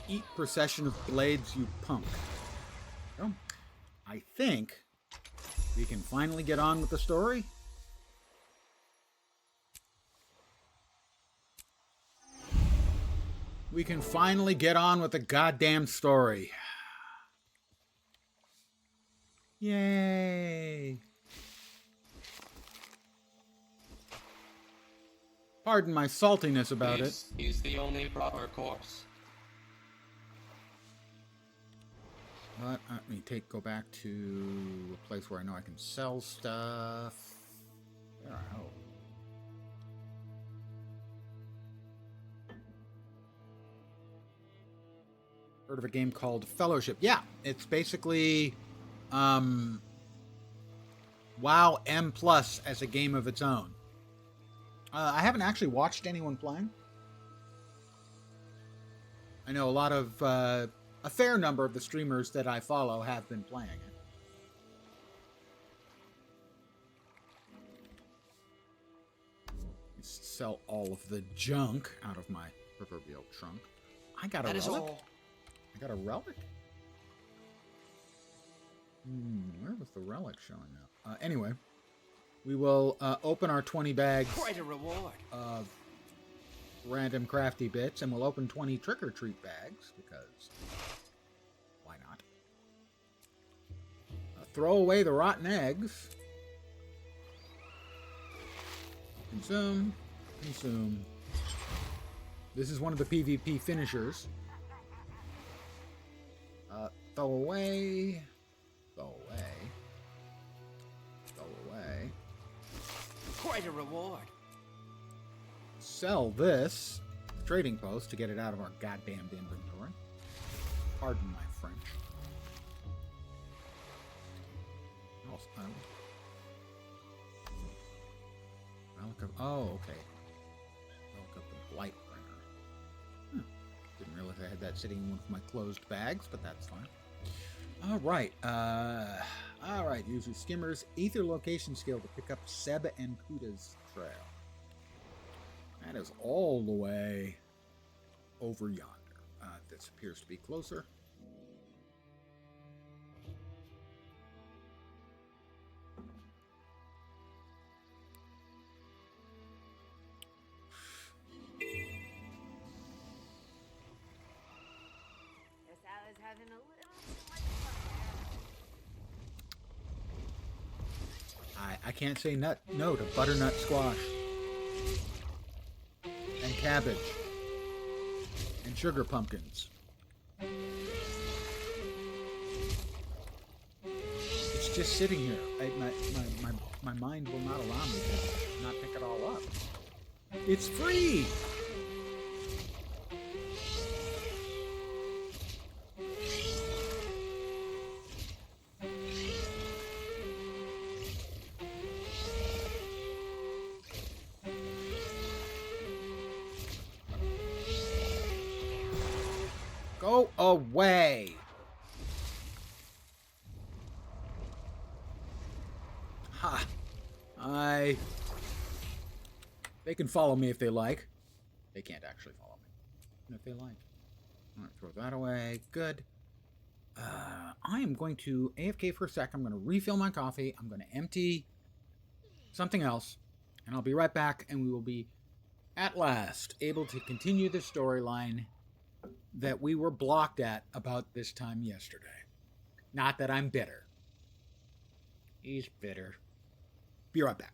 Eat procession of blades, you punk. Well, I think we can finally get on with the story. We can finally get on with the goddamn story. Yay. Pardon my saltiness about it. Is the only proper course. But let me go back to a place where I know I can sell stuff. There, I hope. Heard of a game called Fellowship? Yeah, it's basically WoW M Plus as a game of its own. I haven't actually watched anyone playing. I know a lot of a fair number of the streamers that I follow have been playing it. Sell all of the junk out of my proverbial trunk. I got a That is relic. all. I got a relic? Where was the relic showing up? Anyway, we will open our 20 bags Quite a reward. of random crafty bits, and we'll open 20 trick-or-treat bags, because why not? Throw away the rotten eggs. Consume. Consume. This is one of the PvP finishers. Throw away. Throw away. Throw away. Quite a reward. Sell this trading post to get it out of our goddamned inventory. Pardon my French. Relic of... Oh, okay. Relic of the Blightbringer. Didn't realize I had that sitting in one of my closed bags, but that's fine. All right. All right. Use your skimmer's ether location skill to pick up Seb and Kuda's trail. That is all the way over yonder. This appears to be closer. Guess I was having a little too much fun there. I can't say no to butternut squash and cabbage and sugar pumpkins. It's just sitting here. My mind will not allow me to not pick it all up. It's free. Go away! Ha! They can follow me if they like. They can't actually follow me. If they like. Alright, throw that away. Good. I am going to AFK for a sec. I'm going to refill my coffee. I'm going to empty something else. And I'll be right back, and we will be, at last, able to continue the storyline that we were blocked at about this time yesterday. Not that I'm bitter. He's bitter. Be right back.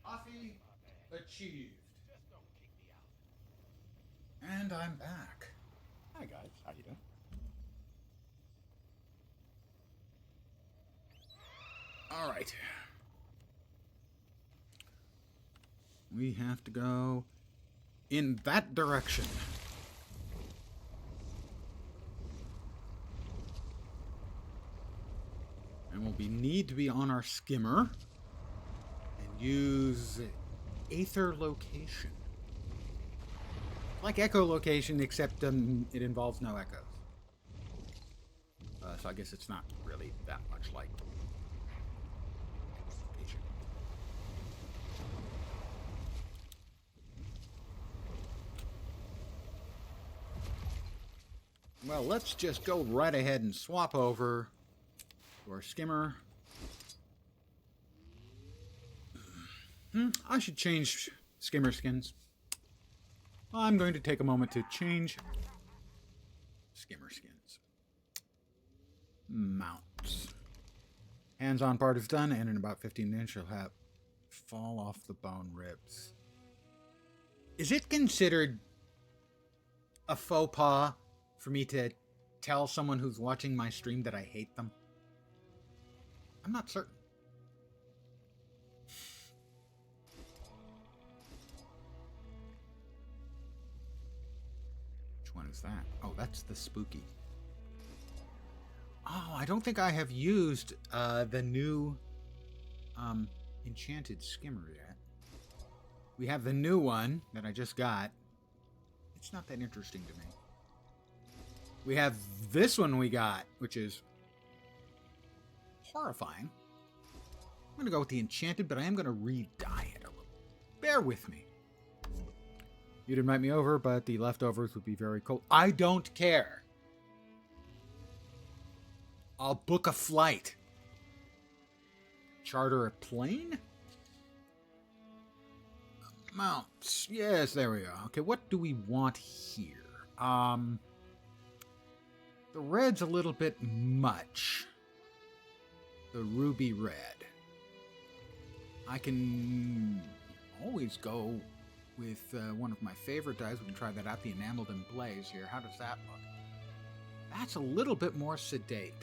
Coffee achieved. And I'm back. Hi guys, how you doing? All right. We have to go in that direction. And we'll need to be on our skimmer and use Aether Location. Like echolocation, except it involves no echoes. So I guess it's not really that much like echolocation. Well, let's just go right ahead and swap over to our skimmer. I should change skimmer skins. I'm going to take a moment to change skimmer skins. Mounts. Hands-on part is done, and in about 15 minutes you'll have fall off the bone ribs. Is it considered a faux pas for me to tell someone who's watching my stream that I hate them? I'm not certain. Which one is that? Oh, that's the spooky. Oh, I don't think I have used the new enchanted skimmer yet. We have the new one that I just got. It's not that interesting to me. We have this one we got, which is horrifying. I'm going to go with the enchanted, but I am going to re-dye it a little. Bear with me. You'd invite me over, but the leftovers would be very cold. I don't care. I'll book a flight. Charter a plane? Mounts. Yes, there we go. Okay, what do we want here? The red's a little bit much. The ruby red. I can always go with one of my favorite dyes. We can try that out, the Enameled Emblaze here. How does that look? That's a little bit more sedate.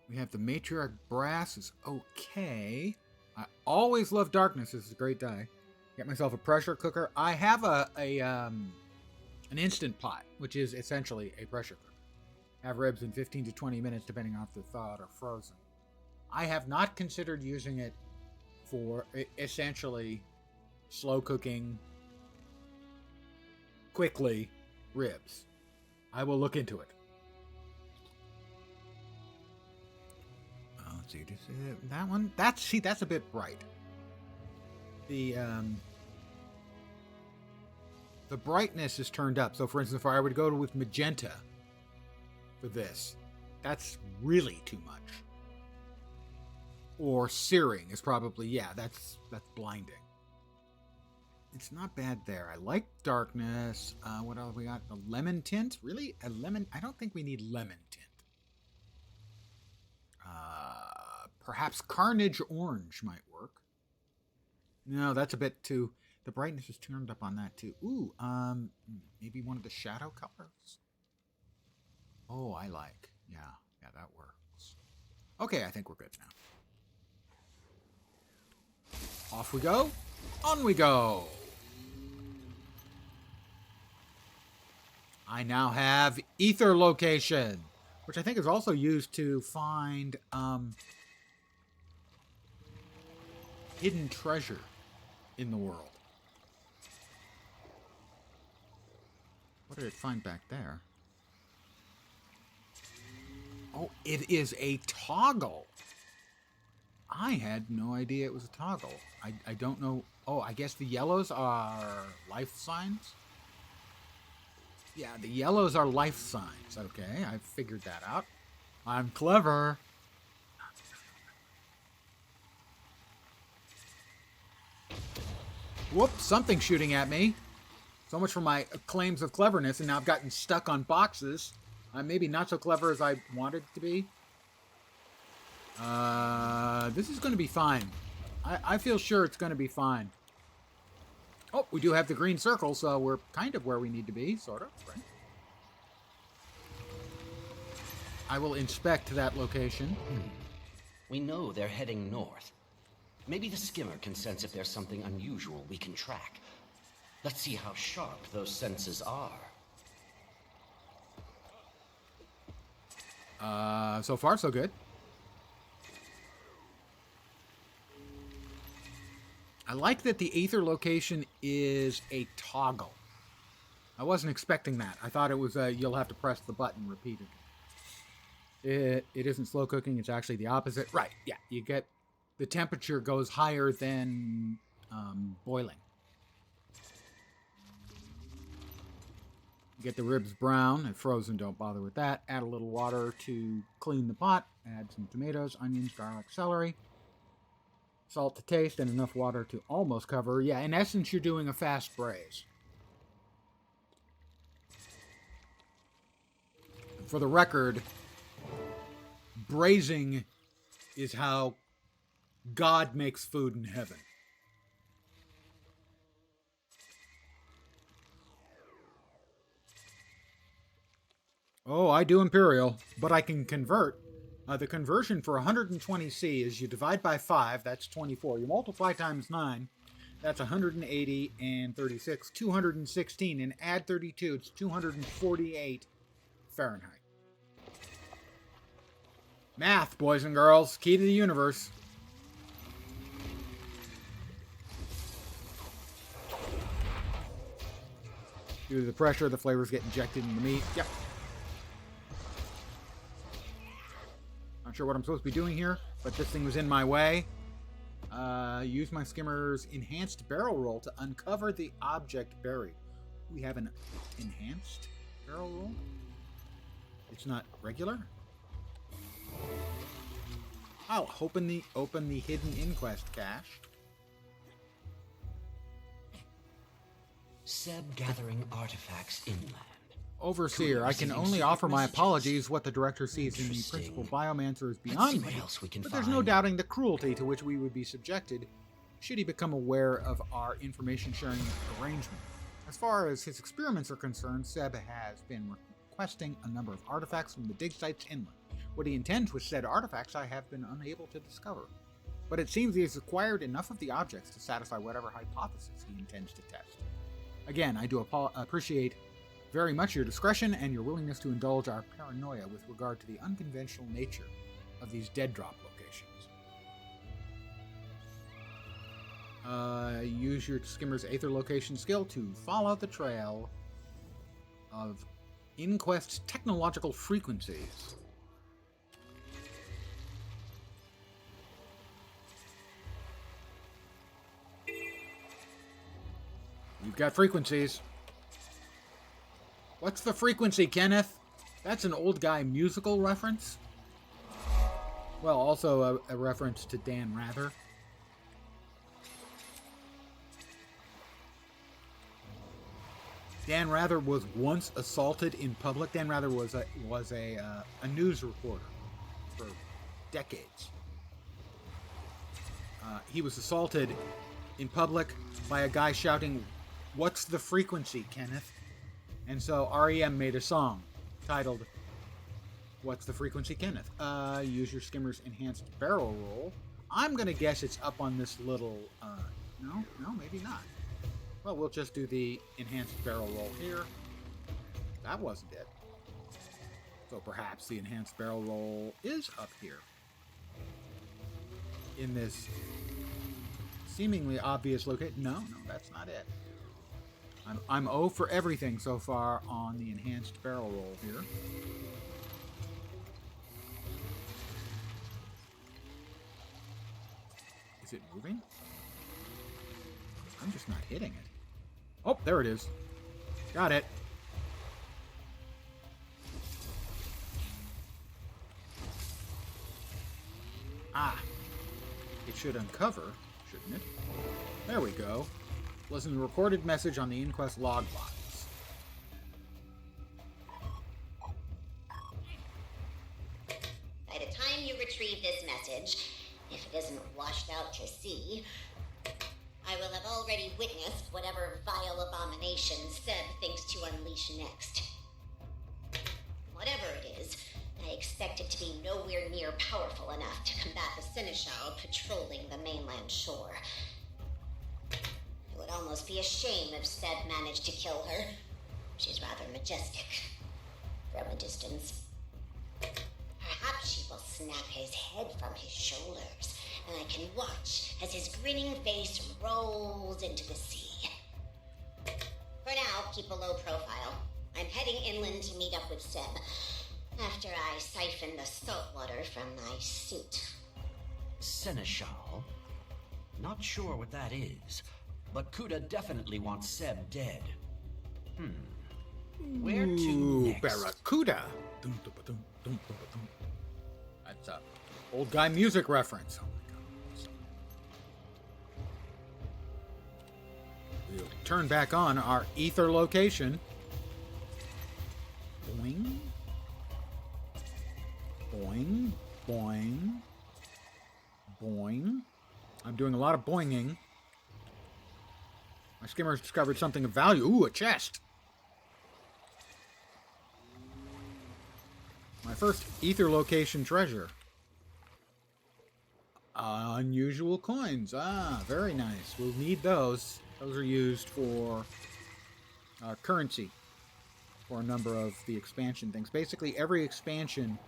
We have the Matriarch Brass is okay. I always love Darkness. This is a great dye. Get myself a pressure cooker. I have an Instant Pot, which is essentially a pressure cooker. Have ribs in 15 to 20 minutes, depending on if they're thawed or frozen. I have not considered using it for essentially slow cooking, quickly, ribs. I will look into it. Let's see, that one. That's a bit bright. The brightness is turned up. So, for instance, if I were to go with magenta for this, that's really too much. Or searing is probably, yeah, that's blinding. It's not bad there. I like darkness. What else we got? A lemon tint? Really? A lemon? I don't think we need lemon tint. Perhaps Carnage Orange might work. No, that's a bit too... The brightness is turned up on that too. Ooh, maybe one of the shadow colors? Oh, I like. Yeah, that works. Okay, I think we're good now. Off we go. On we go. I now have Aether Location, which I think is also used to find hidden treasure in the world. What did it find back there? Oh, it is a toggle. I had no idea it was a toggle. I don't know. Oh, I guess the yellows are life signs? Yeah, the yellows are life signs. Okay, I figured that out. I'm clever. Whoops, something's shooting at me. So much for my claims of cleverness, and now I've gotten stuck on boxes. I'm maybe not so clever as I wanted to be. This is going to be fine. I feel sure it's going to be fine. Oh, we do have the green circle, so we're kind of where we need to be, sort of, right? I will inspect that location. We know they're heading north. Maybe the skimmer can sense if there's something unusual we can track. Let's see how sharp those senses are. So far, so good. I like that the Aether location is a toggle. I wasn't expecting that. I thought it was you'll have to press the button repeatedly. It isn't slow cooking. It's actually the opposite. Right, yeah. You get... the temperature goes higher than boiling. You get the ribs brown. If frozen, don't bother with that. Add a little water to clean the pot. Add some tomatoes, onions, garlic, celery. Salt to taste, and enough water to almost cover. Yeah, in essence, you're doing a fast braise. For the record, braising is how God makes food in heaven. Oh, I do Imperial, but I can convert. The conversion for 120C is you divide by 5, that's 24. You multiply times 9, that's 180 and 36, 216, and add 32, it's 248 Fahrenheit. Math, boys and girls, key to the universe. Due to the pressure, the flavors get injected in the meat. Yep. Not sure what I'm supposed to be doing here, but this thing was in my way. Use my skimmer's enhanced barrel roll to uncover the object buried. We have an enhanced barrel roll? It's not regular? I'll open the hidden inquest cache. Seb gathering artifacts inland. Overseer, I can only offer my apologies. What the director sees in the Interesting. principal biomancer is Let's see beyond what me. else we can But find. there's no doubting the cruelty to which we would be subjected should he become aware of our information sharing arrangement. As far as his experiments are concerned, Seb has been requesting a number of artifacts from the dig sites inland. What he intends with said artifacts I have been unable to discover. But it seems he has acquired enough of the objects to satisfy whatever hypothesis he intends to test. Again, I do appreciate very much your discretion and your willingness to indulge our paranoia with regard to the unconventional nature of these dead drop locations. Use your skimmer's Aether location skill to follow the trail of Inquest's technological frequencies. You've got frequencies. What's the frequency, Kenneth? That's an old guy musical reference? Well, also a reference to Dan Rather. Dan Rather was once assaulted in public. Dan Rather was a news reporter for decades. He was assaulted in public by a guy shouting, "What's the frequency, Kenneth?" And so REM made a song titled, "What's the frequency, Kenneth?" Use your skimmer's enhanced barrel roll. I'm going to guess it's up on this little... No, maybe not. Well, we'll just do the enhanced barrel roll here. That wasn't it. So perhaps the enhanced barrel roll is up here. In this seemingly obvious location. No, that's not it. I'm O for everything so far on the enhanced barrel roll here. Is it moving? I'm just not hitting it. Oh, there it is. Got it. Ah. It should uncover, shouldn't it? There we go. Listen to the recorded message on the Inquest log box. By the time you retrieve this message, if it isn't washed out to sea, I will have already witnessed whatever vile abomination Seb thinks to unleash next. Whatever it is, I I expect it to be nowhere near powerful enough to combat the Seneschal patrolling the mainland shore. It would almost be a shame if Seb managed to kill her. She's rather majestic from a distance. Perhaps she will snap his head from his shoulders, and I can watch as his grinning face rolls into the sea. For now, keep a low profile. I'm heading inland to meet up with Seb, after I siphon the salt water from my suit. Seneschal? Not sure what that is, but Kuda definitely wants Seb dead. Where to Ooh, next? Barracuda. Dum, dum, dum, dum, dum, dum. That's a old guy music reference. Oh my god. We'll turn back on our ether location. Boing. Boing. Boing. Boing. I'm doing a lot of boinging. My skimmer discovered something of value. Ooh, a chest. My first ether location treasure. Unusual coins. Ah, very nice. We'll need those. Those are used for currency for a number of the expansion things. Basically, every expansion,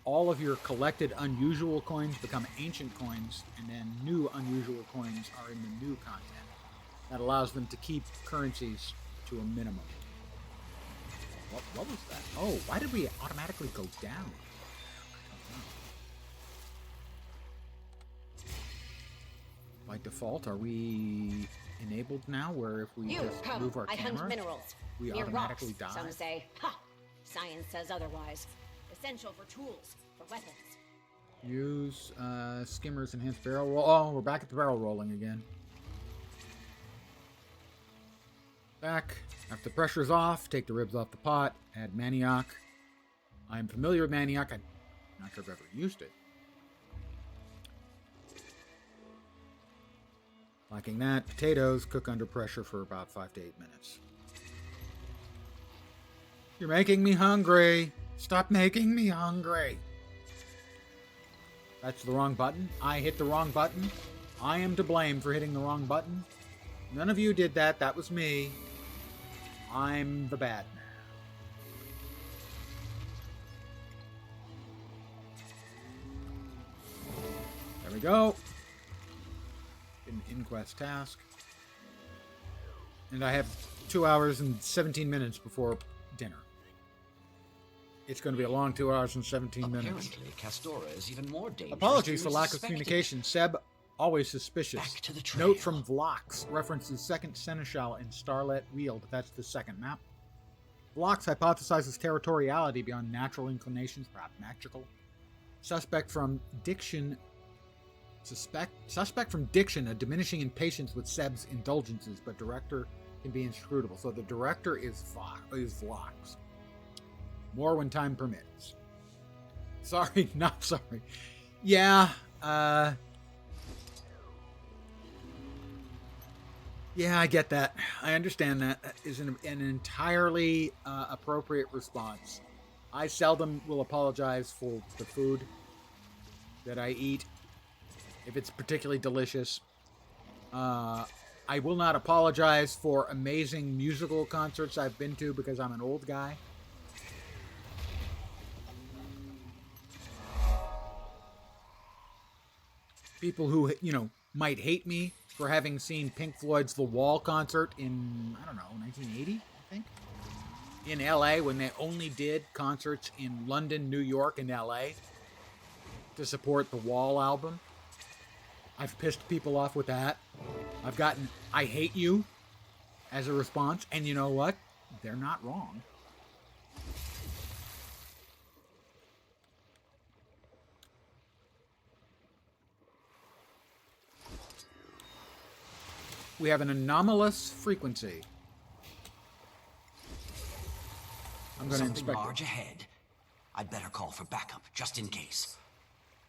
all of your collected unusual coins become ancient coins, and then new unusual coins are in the new content. That allows them to keep currencies to a minimum. What was that? Oh, why did we automatically go down? By default, are we enabled now where if we just move our I camera, hunt minerals. we Mere automatically rocks, die? some say. Ha! Science says otherwise. Essential for tools, for weapons. Use skimmer's enhanced barrel roll. Oh, we're back at the barrel rolling again. Back. After the pressure's off, take the ribs off the pot, add manioc. I'm familiar with manioc. I'm not sure I've ever used it. Lacking that, potatoes cook under pressure for about 5 to 8 minutes. You're making me hungry. Stop making me hungry. That's the wrong button. I hit the wrong button. I am to blame for hitting the wrong button. None of you did that. That was me. I'm the bad man. There we go. An inquest task. And I have 2 hours and 17 minutes before dinner. It's going to be a long 2 hours and 17 minutes. Apparently, Castora is even more dangerous. Apologies for than we lack of suspected. communication. Seb, always suspicious. Back to the trail. Note from Vlox references second Seneschal in Starlet Weald. That's the second map. Vlox hypothesizes territoriality beyond natural inclinations, perhaps magical. Suspect from Diction, a diminishing impatience with Seb's indulgences, but director can be inscrutable. So the director is Vlox. More when time permits. Sorry, not sorry. Yeah, yeah, I get that. I understand that. That is an entirely appropriate response. I seldom will apologize for the food that I eat, if it's particularly delicious. I will not apologize for amazing musical concerts I've been to because I'm an old guy. People who, might hate me for having seen Pink Floyd's The Wall concert in, 1980, I think? In LA, when they only did concerts in London, New York, and LA to support the Wall album. I've pissed people off with that. I've gotten, I hate you as a response, and you know what? They're not wrong. We have an anomalous frequency. I'm going to Something inspect large it. ahead. I'd better call for backup, just in case.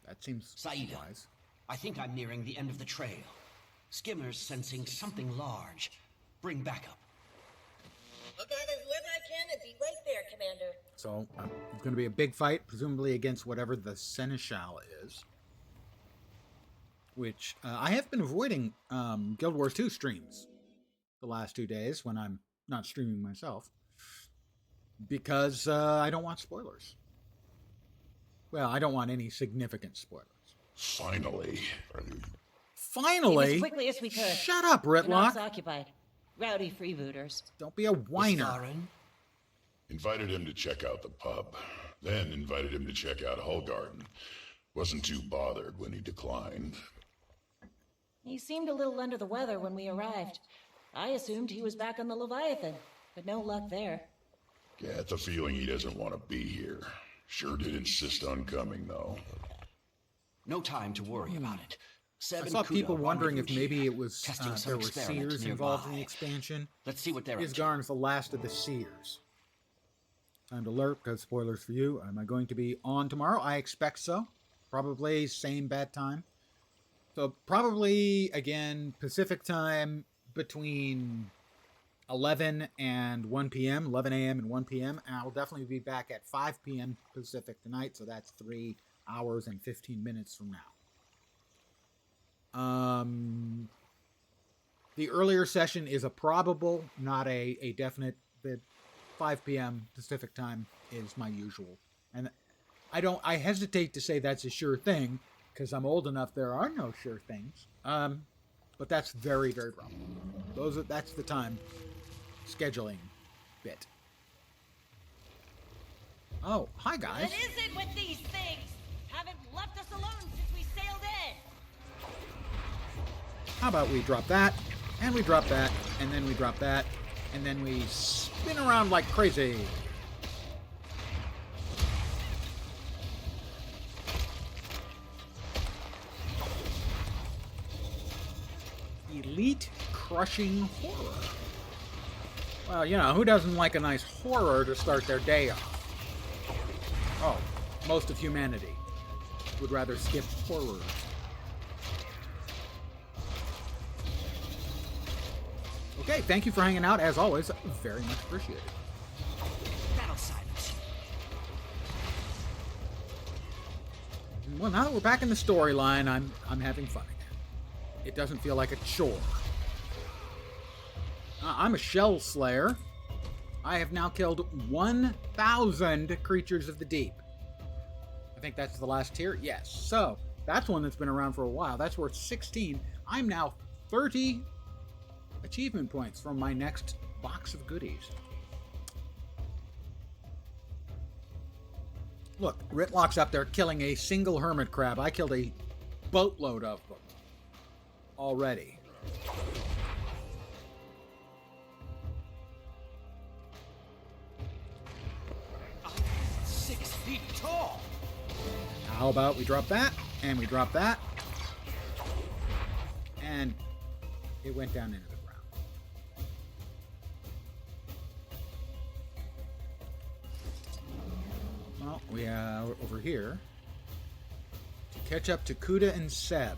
That seems Saida, wise. I think I'm nearing the end of the trail. Skimmer's sensing something large. Bring backup. I'll gather whoever I can and be right there, Commander. So it's going to be a big fight, presumably against whatever the Seneschal is. Which I have been avoiding Guild Wars 2 streams the last 2 days when I'm not streaming myself. Because I don't want spoilers. Well, I don't want any significant spoilers. Finally. Finally? As quickly as we could. Shut up, Knox Ritlock. occupied. Rowdy freebooters. Don't be a whiner. Farron? Invited him to check out the pub. Then invited him to check out Hullgarden. Wasn't too bothered when he declined. He seemed a little under the weather when we arrived. I assumed he was back on the Leviathan, but no luck there. Get the feeling he doesn't want to be here. Sure did insist on coming, though. No time to worry about it. I saw people wondering if maybe it was there were seers involved in the nearby. expansion. Let's see what they're up to. Isgarn's the last of the seers. Time to alert, because spoilers for you. Am I going to be on tomorrow? I expect so. Probably same bad time. So probably, again, Pacific time between 11 and 1 p.m., 11 a.m. and 1 p.m. And I will definitely be back at 5 p.m. Pacific tonight, so that's 3 hours and 15 minutes from now. The earlier session is a probable, not a definite. The 5 p.m. Pacific time is my usual. And I hesitate to say that's a sure thing, because I'm old enough, there are no sure things. But that's very, very probable. That's the time scheduling bit. Oh, hi guys. What is it with these things? Haven't left us alone since we sailed in. How about we drop that, and we drop that, and then we drop that, and then we spin around like crazy. Elite Crushing Horror. Well, you know, who doesn't like a nice horror to start their day off? Oh, most of humanity would rather skip horrors. Okay, thank you for hanging out, as always. Very much appreciated. Battle silence. Well, now that we're back in the storyline, I'm having fun again. It doesn't feel like a chore. I'm a shell slayer. I have now killed 1,000 creatures of the deep. I think that's the last tier. Yes. So, that's one that's been around for a while. That's worth 16. I'm now 30 achievement points from my next box of goodies. Look, Ritlock's up there killing a single hermit crab. I killed a boatload of them already. I'm 6 feet tall. How about we drop that, and we drop that, and it went down into the ground. Well, we are over here to catch up to Kuda and Seb.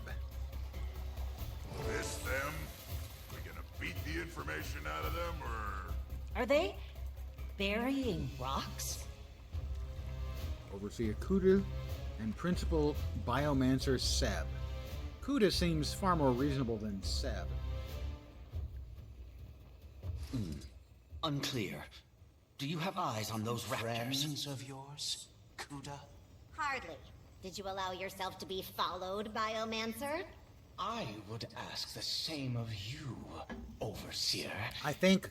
This them? We gonna beat the information out of them, or...? Are they burying rocks? Overseer Kuda and Principal Biomancer Seb. Kuda seems far more reasonable than Seb. Unclear. Do you have eyes on those raptors? Friends of yours, Kuda? Hardly. Did you allow yourself to be followed, Biomancer? I would ask the same of you, Overseer. I think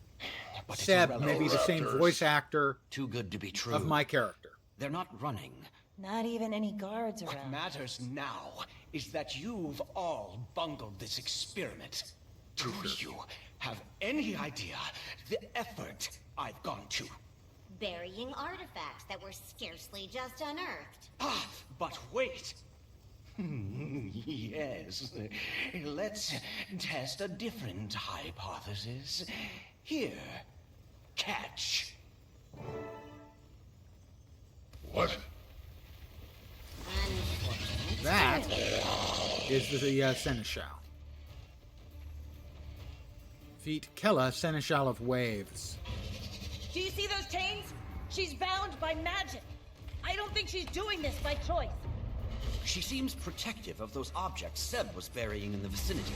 But it's Seb irrelevant. may be the same voice actor Too good to be true. of my character. They're not running. Not even any guards What around. matters now is that you've all bungled this experiment. Do you have any idea the effort I've gone to? Burying artifacts that were scarcely just unearthed. Ah, but wait. Yes. Let's test a different hypothesis. Here, catch. What? That is the Seneschal. Feet Kella, Seneschal of Waves. Do you see those chains? She's bound by magic. I don't think she's doing this by choice. She seems protective of those objects Seb was burying in the vicinity.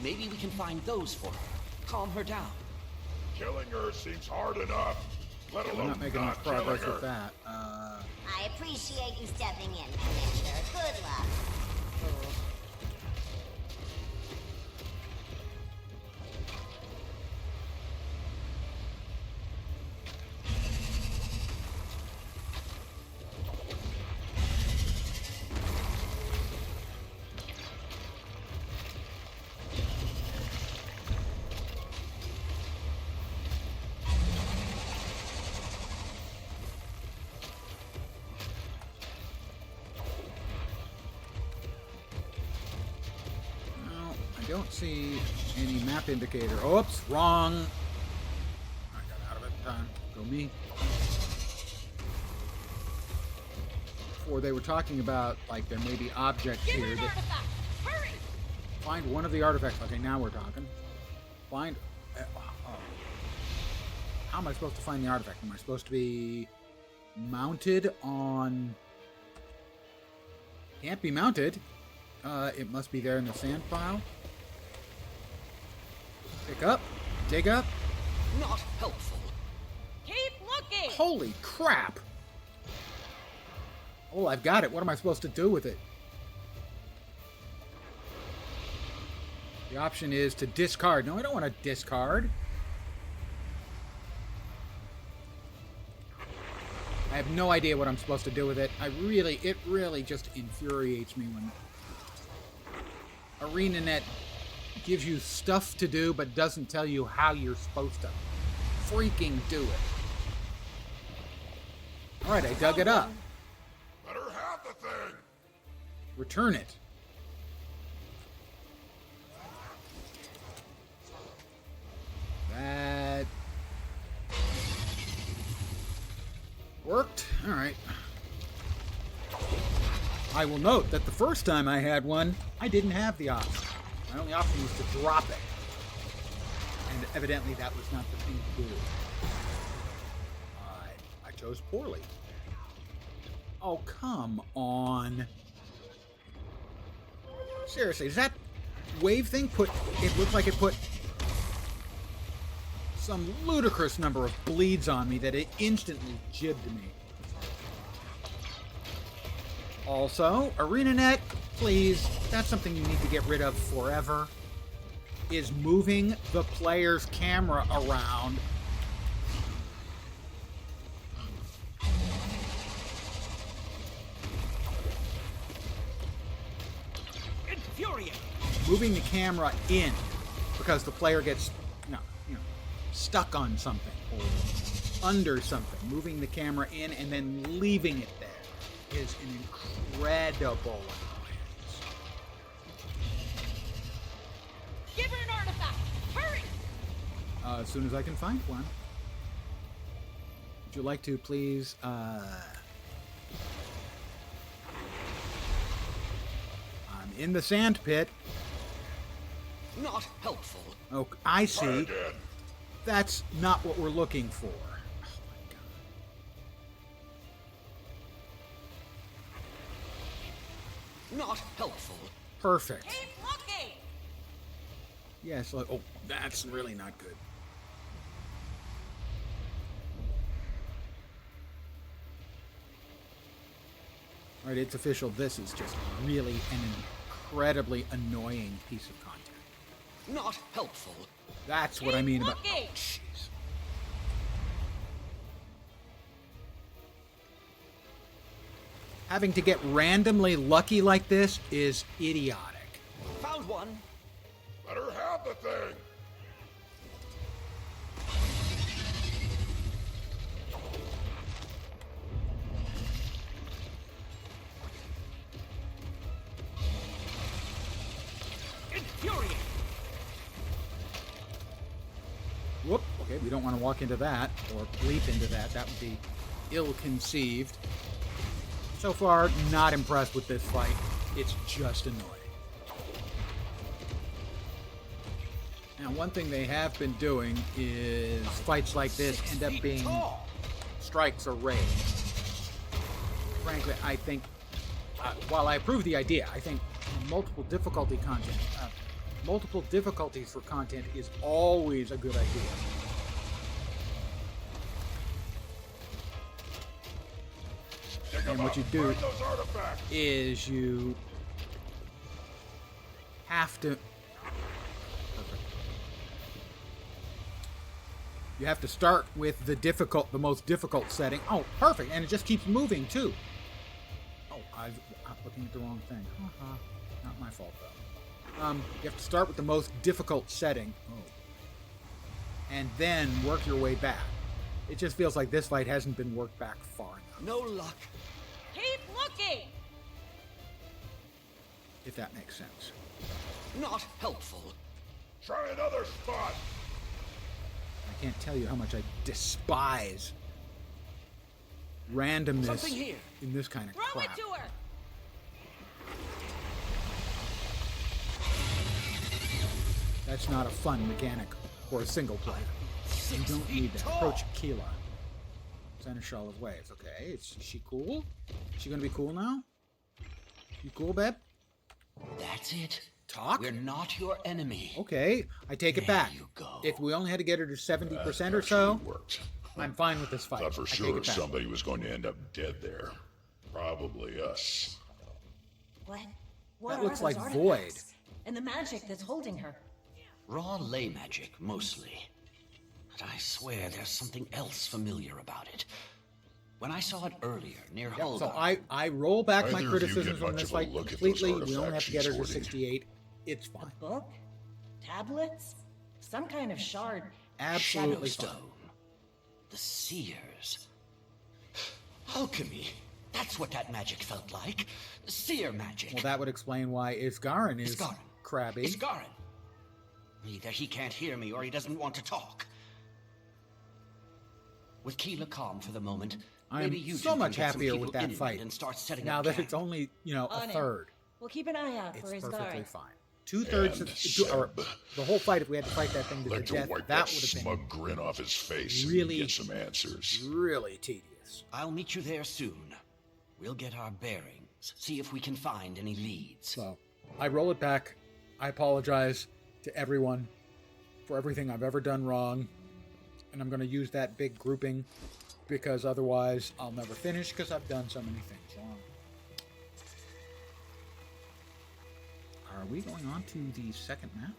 Maybe we can find those for her. Calm her down. Killing her seems hard enough. Let We're alone not making much killing progress her. with that. I appreciate you stepping in, Commander. Good luck. I don't see any map indicator. Oops, wrong. I got out of it in time. Go me. Before they were talking about, like, there may be objects Give her here an that... artifact! Hurry! Find one of the artifacts. Okay, now we're talking. Find... How am I supposed to find the artifact? Am I supposed to be mounted on... Can't be mounted. It must be there in the sand pile. Pick up. Dig up. Not helpful. Keep looking! Holy crap! Oh, I've got it. What am I supposed to do with it? The option is to discard. No, I don't want to discard. I have no idea what I'm supposed to do with it. It really just infuriates me when ArenaNet gives you stuff to do but doesn't tell you how you're supposed to freaking do it. Alright, I dug it up. Let her have the thing. Return it. That worked. Alright. I will note that the first time I had one, I didn't have the option. My only option was to drop it. And evidently that was not the thing to do. I chose poorly. Oh, come on. Seriously, does that wave thing put... It looked like it put some ludicrous number of bleeds on me that it instantly jibbed me. Also, ArenaNet, please, that's something you need to get rid of forever, is moving the player's camera around. Infuriating. Moving the camera in because the player gets stuck on something or under something. Moving the camera in and then leaving it there is an incredible annoyance. Give her an artifact! Hurry! As soon as I can find one. Would you like to please, I'm in the sand pit. Not helpful. Oh, I Try see. again. That's not what we're looking for. Oh my god. Not helpful. Perfect. Keep looking! Yes, oh, that's really not good. Alright, it's official. This is just really an incredibly annoying piece of content. Not helpful. That's what I mean about... looking. Oh, jeez. Having to get randomly lucky like this is idiotic. Found one. Let her have the thing. Infuriating. Whoop. Okay, we don't want to walk into that or leap into that. That would be ill-conceived. So far, not impressed with this fight. It's just annoying. Now, one thing they have been doing is fights like this end up being strikes or raids. Frankly, I think, while I approve the idea, I think multiple difficulties for content is always a good idea. And what you do is you have to... Perfect. You have to start with the most difficult setting. Oh, perfect. And it just keeps moving, too. Oh, I'm looking at the wrong thing. Not my fault, though. You have to start with the most difficult setting. Oh. And then work your way back. It just feels like this fight hasn't been worked back far enough. No luck. Keep looking! If that makes sense. Not helpful. Try another spot. I can't tell you how much I despise randomness Something here. in this kind of Throw it crap. to her! That's not a fun mechanic for a single player. You don't need that. Approach Keela. Seneschal of Waves. Okay, is she cool? Is she gonna be cool now? You cool, babe? That's it. Talk? We're not your enemy. Okay, I take it There back. you go. If we only had to get her to 70% or Actually so, worked. I'm fine with this fight. Thought for I take sure it back. somebody was going to end up dead there. Probably us. What? That What looks are like those Void. artifacts? And the magic that's holding her. Raw ley magic, mostly. But I swear there's something else familiar about it. When I saw it earlier, near Hull. So I roll back my Either of you criticisms get on much this of a fight look at those completely. We only have artifacts to get her to she's hoarding? 68. It's fine. Book? Tablets? Some kind of shard. Absolutely fine. Shadowstone. The Seers. Alchemy. That's what that magic felt like. Seer magic. Well, that would explain why Isgarin is Isgarin. crabby. Isgarin. Either he can't hear me or he doesn't want to talk. With Keela calm for the moment, I'm maybe you so two much can get some happier people with that in it fight and start setting now up that camp. it's only, a On it. third. We'll keep an eye out It's for his perfectly guard. fine. 2/3 And or the whole fight, if we had to fight that thing to the Like to death, wipe that that would have smug grin off his face really- and get some answers. been really tedious. I'll meet you there soon. We'll get our bearings, see if we can find any leads. So, I roll it back. I apologize to everyone for everything I've ever done wrong. And I'm going to use that big grouping because otherwise I'll never finish because I've done so many things wrong. Are we going on to the second map?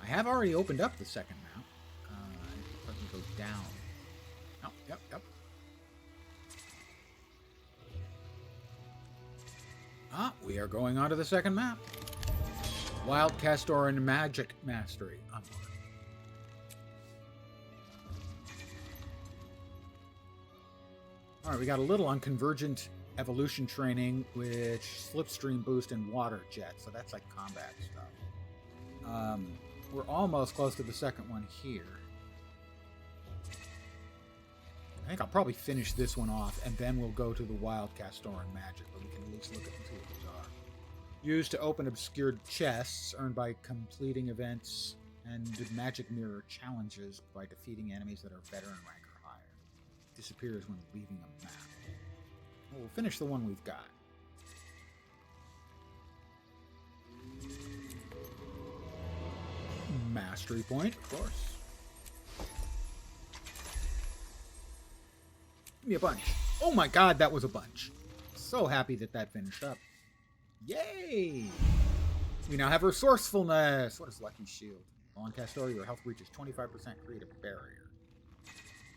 I have already opened up the second map. Let me go down. Oh, yep. We are going on to the second map. Wild Castoran Magic Mastery. Alright, we got a little on Convergent Evolution Training, which Slipstream Boost and Water Jet, so that's like combat stuff. We're almost close to the second one here. I think I'll probably finish this one off, and then we'll go to the Wild Castoran Magic, but we can at least look at who these are. Used to open obscured chests, earned by completing events and magic mirror challenges by defeating enemies that are veteran rank or higher. Disappears when leaving a map. Well, we'll finish the one we've got. Mastery point, of course. Give me a bunch. Oh my god, that was a bunch. So happy that that finished up. Yay! We now have resourcefulness. What is Lucky Shield? While on Castoria, your health reaches 25%, create a barrier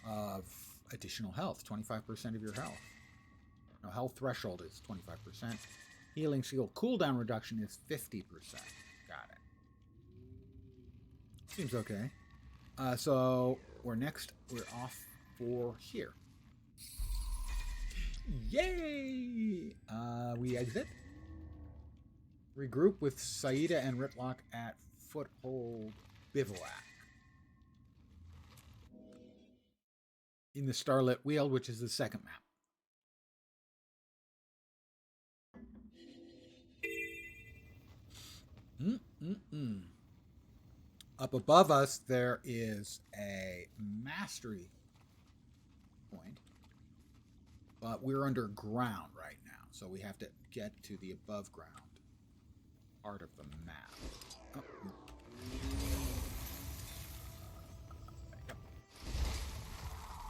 of additional health. 25% of your health. No, health threshold is 25%. Healing Seal cooldown reduction is 50%. Got it. Seems okay. So we're off for here. Yay! We exit. Regroup with Saida and Ritlock at Foothold Bivouac. In the Starlit Weald, which is the second map. Up above us, there is a mastery point. But we're underground right now, so we have to get to the above ground part of the map. Oh. Yep.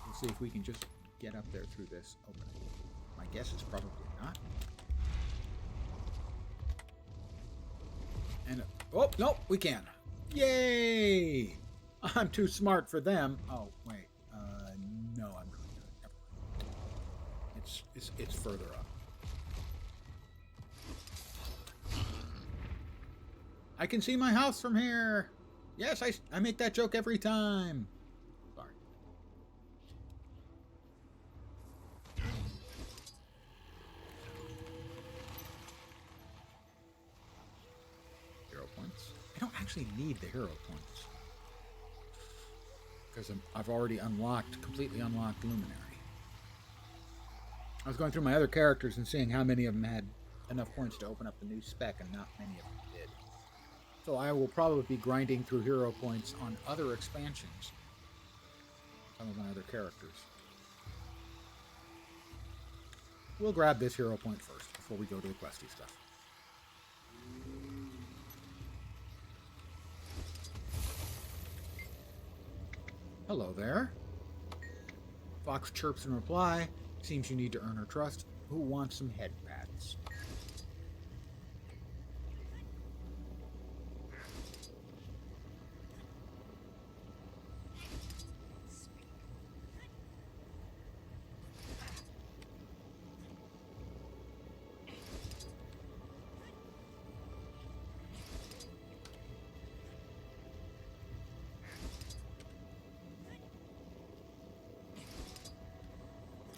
We'll see if we can just get up there through this opening. My guess is probably not. And oh no, we can! Yay! I'm too smart for them. Oh wait, no, I'm really good. It's further up. I can see my house from here. Yes, I make that joke every time. Sorry. Hero points. I don't actually need the hero points because I've already completely unlocked Luminary. I was going through my other characters and seeing how many of them had enough points to open up the new spec, and not many of them did. So I will probably be grinding through hero points on other expansions. Some of my other characters. We'll grab this hero point first before we go to the questy stuff. Hello there. Fox chirps in reply. Seems you need to earn her trust. Who wants some head pats?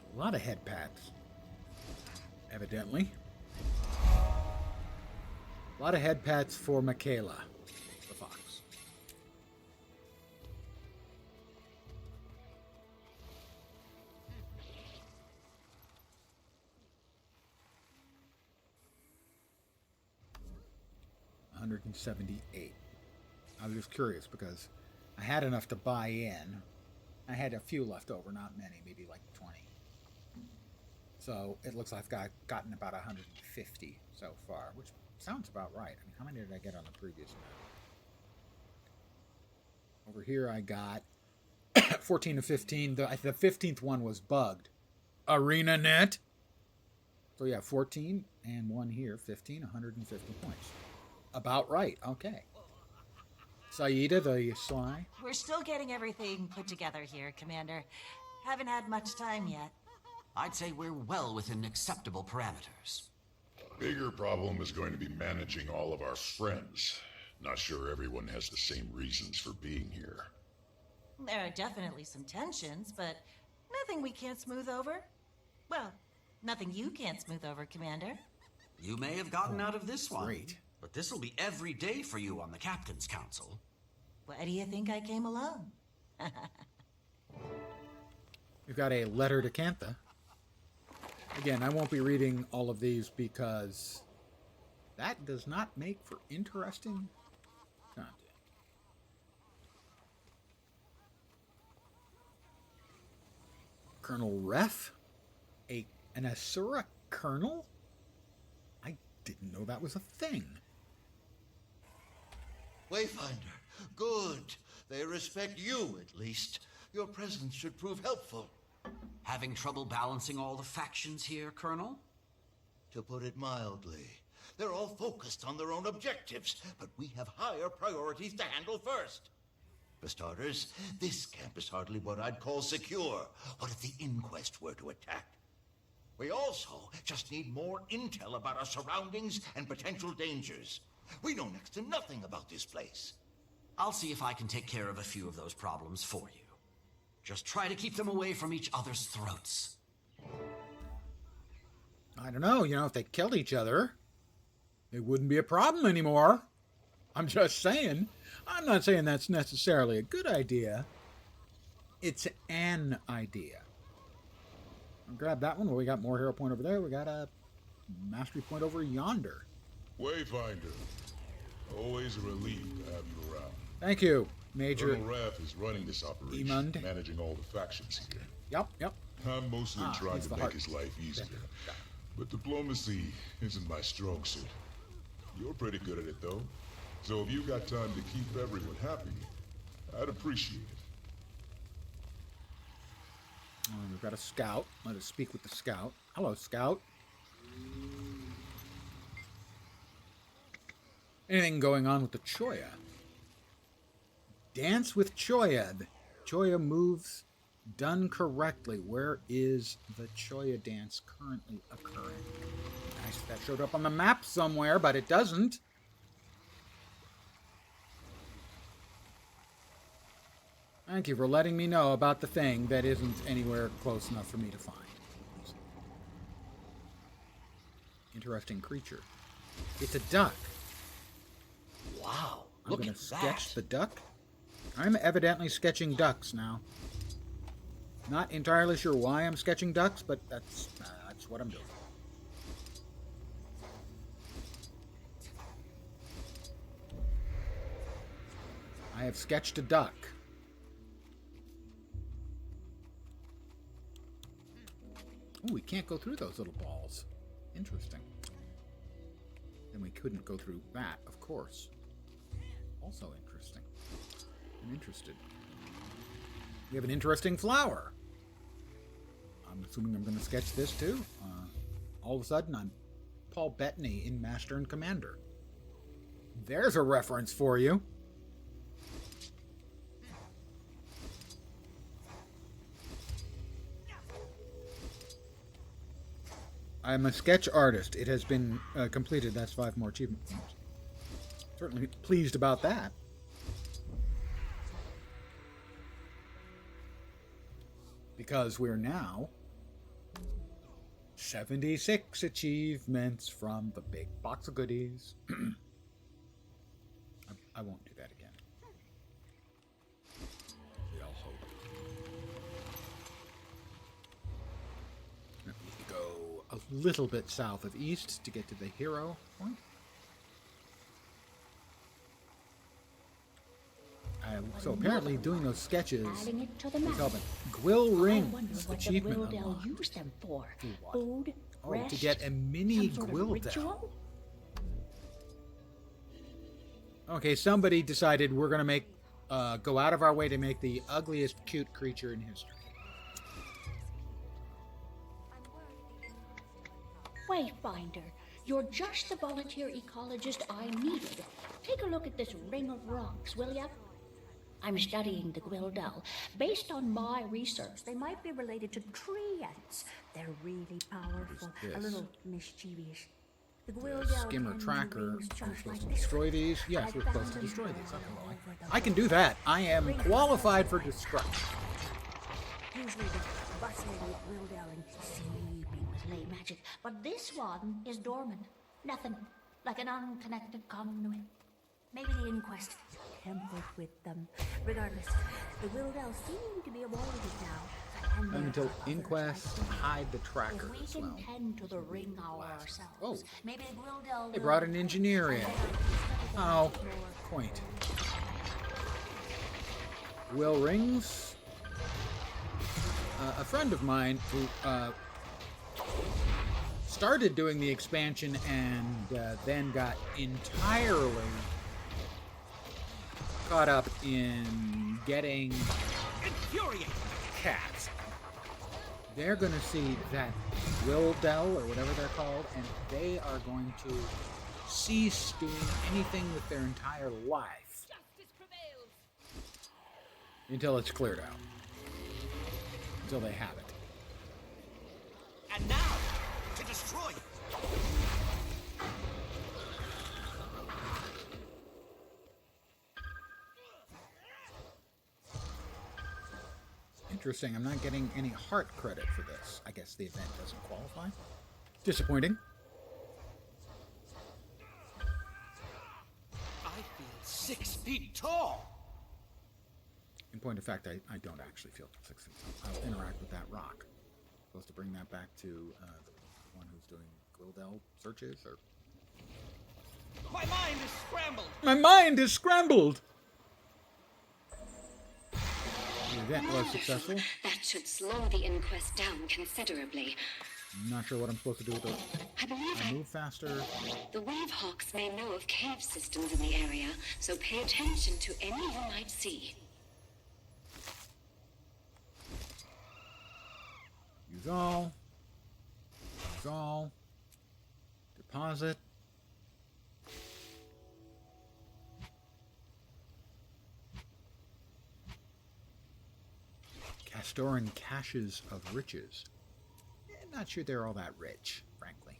A lot of head pats, evidently. A lot of head pats for Michaela, the fox. $178. I was just curious because I had enough to buy in. I had a few left over, not many, maybe like 20. So it looks like I've gotten about 150 so far, which sounds about right. I mean, how many did I get on the previous map? Over here I got 14 to 15. The 15th one was bugged. ArenaNet. So yeah, 14 and one here, 15, 150 points. About right, okay. Saida the Sly. We're still getting everything put together here, Commander. Haven't had much time yet. I'd say we're well within acceptable parameters. Bigger problem is going to be managing all of our friends. Not sure everyone has the same reasons for being here. There are definitely some tensions, but nothing we can't smooth over. Well, nothing you can't smooth over, Commander. You may have gotten out of this one. Great. But this'll be every day for you on the Captain's Council. Why do you think I came alone? We've got a letter to Cantha. Again, I won't be reading all of these because that does not make for interesting content. Colonel Ref? An Asura colonel? I didn't know that was a thing. Wayfinder, good. They respect you, at least. Your presence should prove helpful. Having trouble balancing all the factions here, Colonel? To put it mildly, they're all focused on their own objectives, but we have higher priorities to handle first. For starters, this camp is hardly what I'd call secure. What if the Inquest were to attack? We also just need more intel about our surroundings and potential dangers. We know next to nothing about this place. I'll see if I can take care of a few of those problems for you. Just try to keep them away from each other's throats. I don't know, if they killed each other, it wouldn't be a problem anymore. I'm just saying. I'm not saying that's necessarily a good idea. It's an idea. I'll grab that one. Well, we got more hero point over there. We got a mastery point over yonder. Wayfinder. Always a relief to have you around. Thank you, Major. Colonel Rath is running this operation, Emund. managing all the factions here. Yep. I'm mostly trying he's to the make heart. his life easier. But diplomacy isn't my strong suit. You're pretty good at it, though. So if you got time to keep everyone happy, I'd appreciate it. We've got a scout. Let us speak with the scout. Hello, scout. Anything going on with the Choya? Dance with Choya. The Choya moves done correctly. Where is the Choya dance currently occurring? Nice, that showed up on the map somewhere, but it doesn't. Thank you for letting me know about the thing that isn't anywhere close enough for me to find. Interesting creature. It's a duck. Wow, I'm look going at to sketch that. the duck. I'm evidently sketching ducks now. Not entirely sure why I'm sketching ducks, but that's what I'm doing. I have sketched a duck. Ooh, we can't go through those little balls. Interesting. Then we couldn't go through that, of course. Also interesting. I'm interested. We have an interesting flower. I'm assuming I'm going to sketch this too. All of a sudden, I'm Paul Bettany in Master and Commander. There's a reference for you. I'm a sketch artist. It has been completed. That's 5 more achievement points. Certainly pleased about that. Because we're now 76 achievements from the big box of goodies. I won't do that again. We all hope. We need to go a little bit south of east to get to the hero point. So apparently doing those sketches Adding it to the is map. helping. Gwill I wonder Rings what the achievement Gwildel unlocked. use them for. For what? Food, Oh, rest, to get a mini some sort of Gwildel. ritual? Okay, somebody decided we're going to make, go out of our way to make the ugliest cute creature in history. Wayfinder, you're just the volunteer ecologist I needed. Take a look at this ring of rocks, will ya? I'm studying the Gwildel. Based on my research, they might be related to tree ants. They're really powerful, a this? little mischievous. The The Gwildel skimmer can tracker. do Are we things just supposed like to this. destroy these? Yes, I we're supposed to found destroy them these. all Okay, over the I can do that. I am Ring- qualified for destruction. Usually they're bustling with Gwildel and sleeping with ley magic, but this one is dormant. Nothing, like an unconnected conduit. Maybe the inquest tempered with them. Regardless, the Gwildel seem to be avoided now. And there Until are other Inquest types. hide the If tracker we as can well. tend to the ring ourselves, Oh. maybe the Gwildel They will- brought an engineer in. Oh, quaint. Will Rings, a friend of mine who started doing the expansion and then got entirely caught up in getting cats. They're going to see that Gwildel, or whatever they're called, and they are going to cease doing anything with their entire life Justice prevails. until it's cleared out. Until they have it. And now, to destroy it. Interesting, I'm not getting any heart credit for this. I guess the event doesn't qualify. Disappointing. I feel 6 feet tall. In point of fact, I don't actually feel 6 feet tall. I'll interact with that rock. Supposed to bring that back to the one who's doing Gwildel searches, or... My mind is scrambled. My mind is scrambled! event was successful. That should slow the inquest down considerably. I'm not sure what I'm supposed to do with it. I believe I move faster. the Wavehawks may know of cave systems in the area, so pay attention to any you might see. Use all. Use all. Deposit. Castoran caches of riches. Not sure they're all that rich, frankly.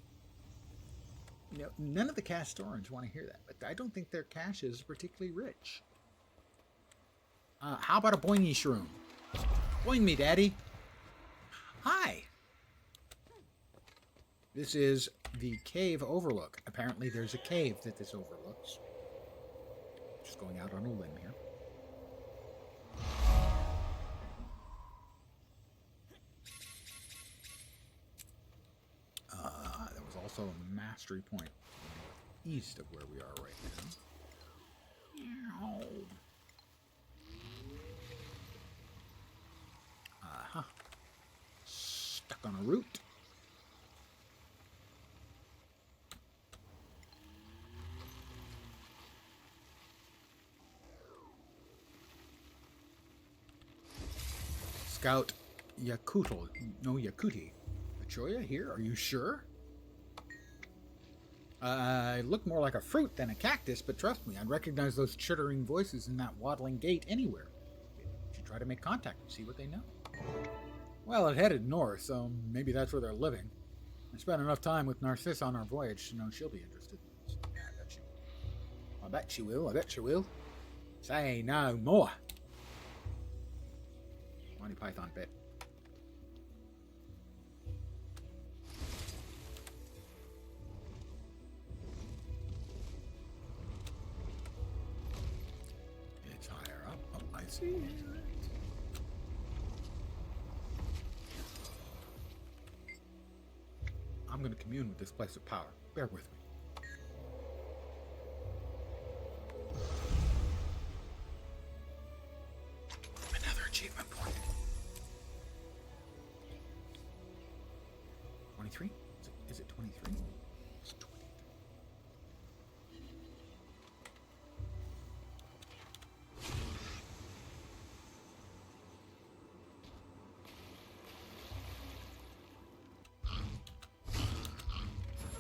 You know, none of the Castorans want to hear that, but I don't think their caches are particularly rich. How about a boingy shroom? Boing me, Daddy. Hi. This is the cave overlook. Apparently there's a cave that this overlooks. Just going out on a limb here. There was also a mastery point east of where we are right now. Uh-huh. Stuck on a root. Scout Yakutl. No, Yakuti. Achoya here? Are you sure? I look more like a fruit than a cactus, but trust me, I'd recognize those chittering voices in that waddling gait anywhere. You should try to make contact and see what they know. Well, it headed north, so maybe that's where they're living. I spent enough time with Narcissa on our voyage to know she'll be interested in this. Yeah, I bet she will. I bet she will. I bet she will. Say no more. Monty Python bit. It's higher up. Oh, I see it. I'm going to commune with this place of power. Bear with me. Another achievement point. 23? Is it 23? It's 23.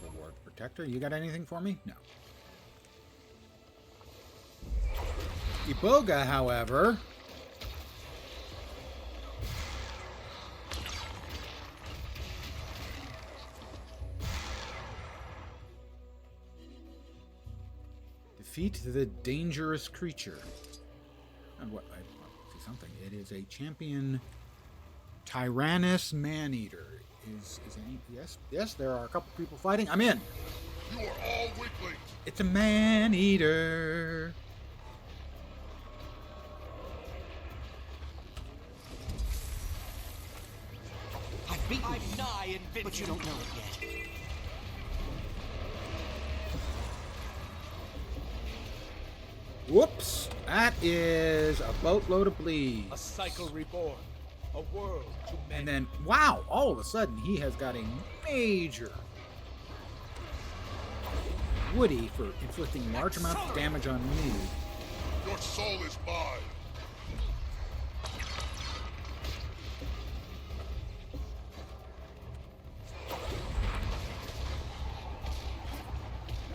Reward Protector, you got anything for me? No. Iboga, however, defeat the dangerous creature. And what? I see something. It is a champion Tyrannus Maneater. Is any? Yes. There are a couple people fighting. I'm in. You are all weaklings. It's a Maneater. I've beaten I'm nigh invincible, but you don't know it yet. Whoops! That is a boatload of bleeds. A cycle reborn. A world to many. And then, wow! All of a sudden, he has got a major Woody for inflicting large amounts of damage on me. Your soul is mine.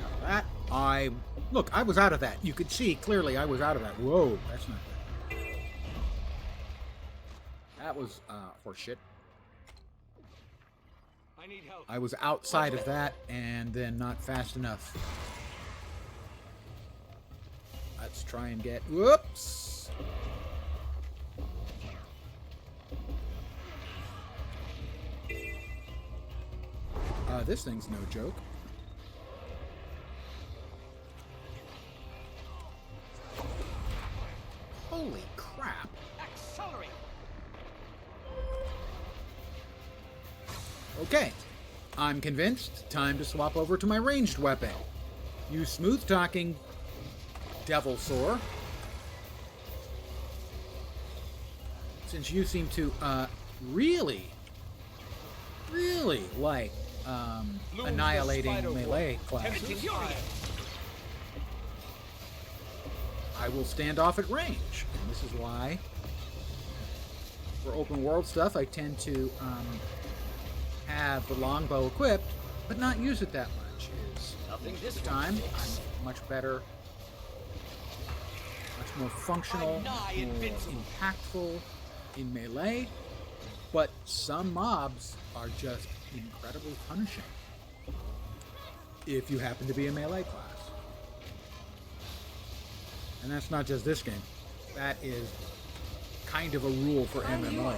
Now that, look, I was out of that. You could see clearly I was out of that. Whoa, that's not good. That was, horseshit. I need help. I was outside of that and then not fast enough. Let's try and get, whoops! This thing's no joke. Holy crap. Accelerate. Okay. I'm convinced. Time to swap over to my ranged weapon. You smooth-talking Devil Sore. since you seem to really like annihilating melee classes, I will stand off at range. And this is why, for open world stuff, I tend to have the longbow equipped, but not use it that much. This time, I'm much better, much more functional, more impactful in melee, but some mobs are just incredibly punishing if you happen to be a melee class. And that's not just this game. That is kind of a rule for MMO.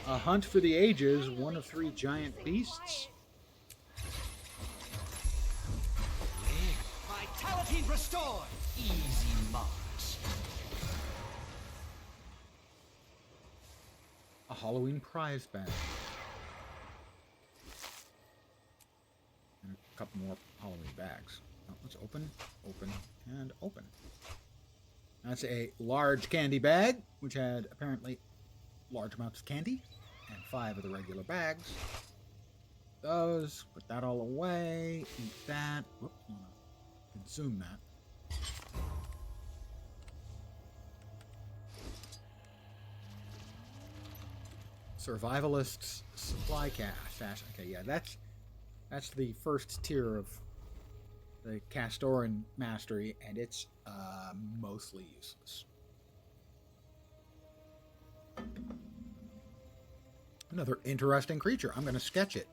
A hunt for the ages, one of 3 giant beasts. Vitality restored. Easy march. A Halloween prize bag. And a couple more Halloween bags. Oh, let's open, and open. That's a large candy bag, which had apparently large amounts of candy, and 5 of the regular bags. Those, put that all away, eat that. Whoops, no. Consume that. Survivalists supply stash. Okay, yeah, that's the first tier of the Castoran mastery, and it's mostly useless. Another interesting creature. I'm going to sketch it.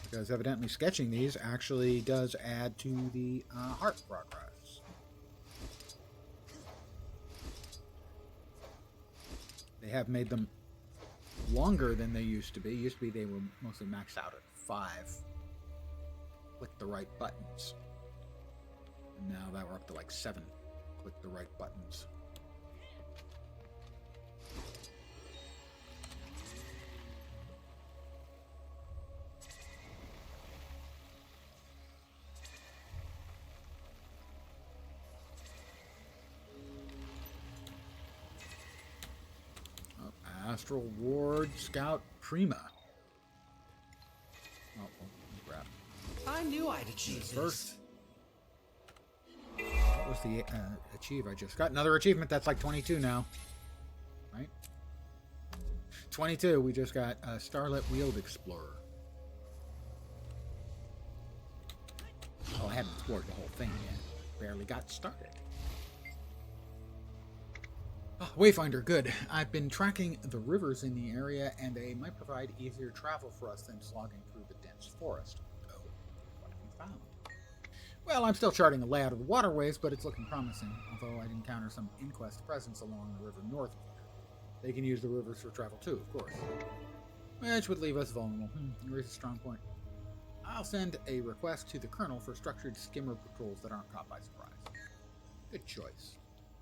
Because evidently sketching these actually does add to the heart progress. They have made them longer than they used to be. Used to be they were mostly maxed out at 5. Click the right buttons. And now that we're up to like 7. Click the right buttons. Astral Ward Scout Prima. Oh, crap. I knew I'd achieve first. What was the achieve I just got? Another achievement. That's like 22 now. Right? 22. We just got Starlit Wheeled Explorer. Oh, I haven't explored the whole thing yet. Barely got started. Oh, Wayfinder, good. I've been tracking the rivers in the area, and they might provide easier travel for us than slogging through the dense forest. Oh, what have you found? Well, I'm still charting the layout of the waterways, but it's looking promising, although I'd encounter some Inquest presence along the river north of here. They can use the rivers for travel too, of course. Which would leave us vulnerable. You raise a strong point. I'll send a request to the Colonel for structured skimmer patrols that aren't caught by surprise. Good choice.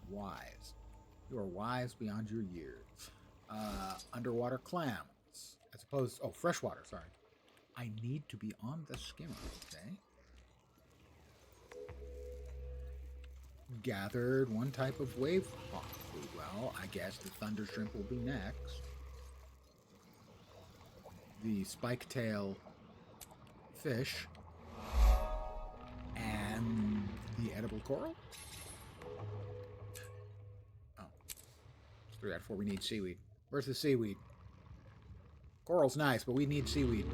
Wise. You are wise beyond your years. Underwater clams. As opposed... Oh, freshwater, sorry. I need to be on the skimmer, okay? Gathered one type of wave hawk food. Well, I guess the thunder shrimp will be next. The spike-tail fish. And the edible coral? 3 out of 4. We need seaweed. Where's the seaweed? Coral's nice, but we need seaweed.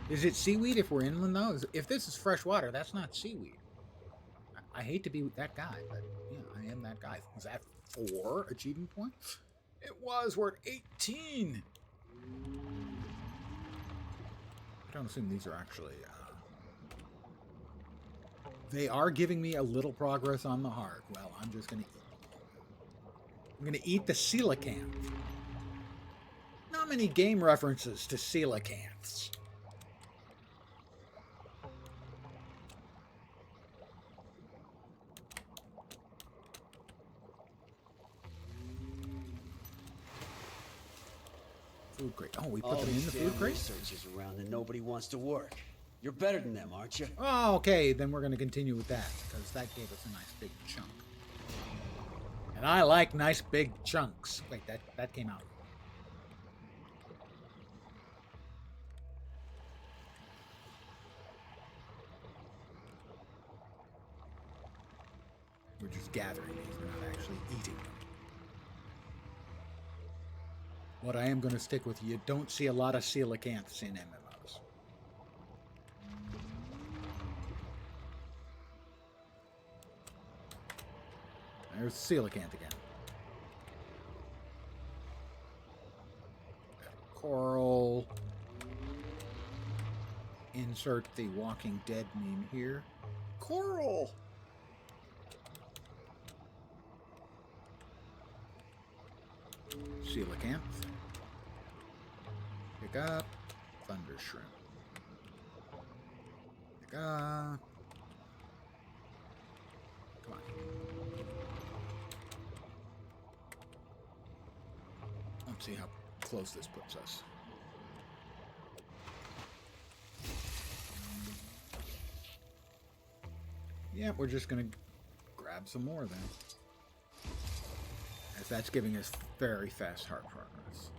Is it seaweed if we're inland, though? If this is fresh water, that's not seaweed. I hate to be that guy, but yeah, I am that guy. Was that 4 achievement points? It was. We're at 18. I don't assume these are actually... They are giving me a little progress on the heart. Well, I'm just going to eat. I'm going to eat the coelacanth. Not many game references to coelacanths. Food crate. Oh, we put them in the food crate? Researchers around and nobody wants to work. You're better than them, aren't you? Oh, okay. Then we're going to continue with that, because that gave us a nice big chunk. And I like nice big chunks. Wait, that came out. We're just gathering these. We're not actually eating them. What I am going to stick with, you don't see a lot of coelacanths in MMOs. There's coelacanth again. Coral. Insert the Walking Dead meme here. Coral! Coelacanth. Pick up. Thunder shrimp. Pick up. Come on. Let's see how close this puts us. Yeah, we're just going to grab some more then. As that's giving us very fast heart progress.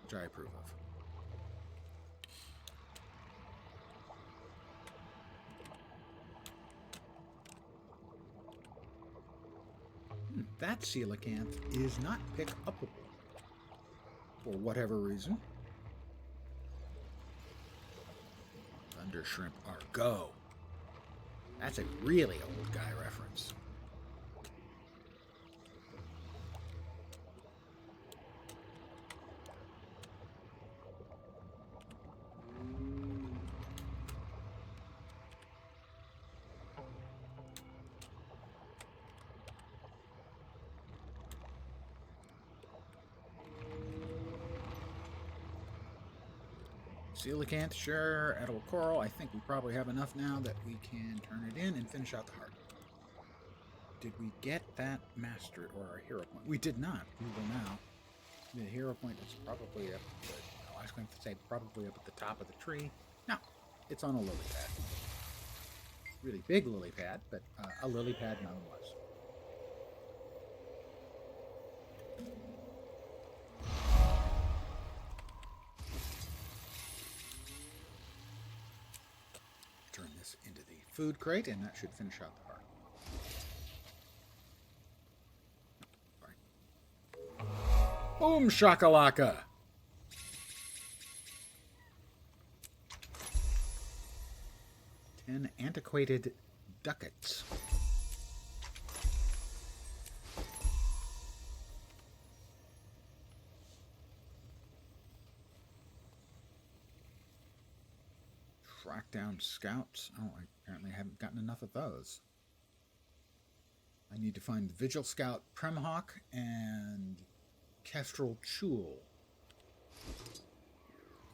Which I approve of. That coelacanth is not pick-upable. For whatever reason. Thunder shrimp are go. That's a really old guy reference. Coelacanth, sure. Edible coral. I think we probably have enough now that we can turn it in and finish out the heart. Did we get that master or our hero point? We did not. We will now. The hero point is probably up. I was going to say probably up at the top of the tree. No, it's on a lily pad. Really big lily pad, but a lily pad nonetheless. Turn this into the food crate, and that should finish out the heart. Sorry. Boom shakalaka! And antiquated ducats. Track down scouts. Oh, I apparently haven't gotten enough of those. I need to find Vigil Scout Premhawk and Kestrel Chul.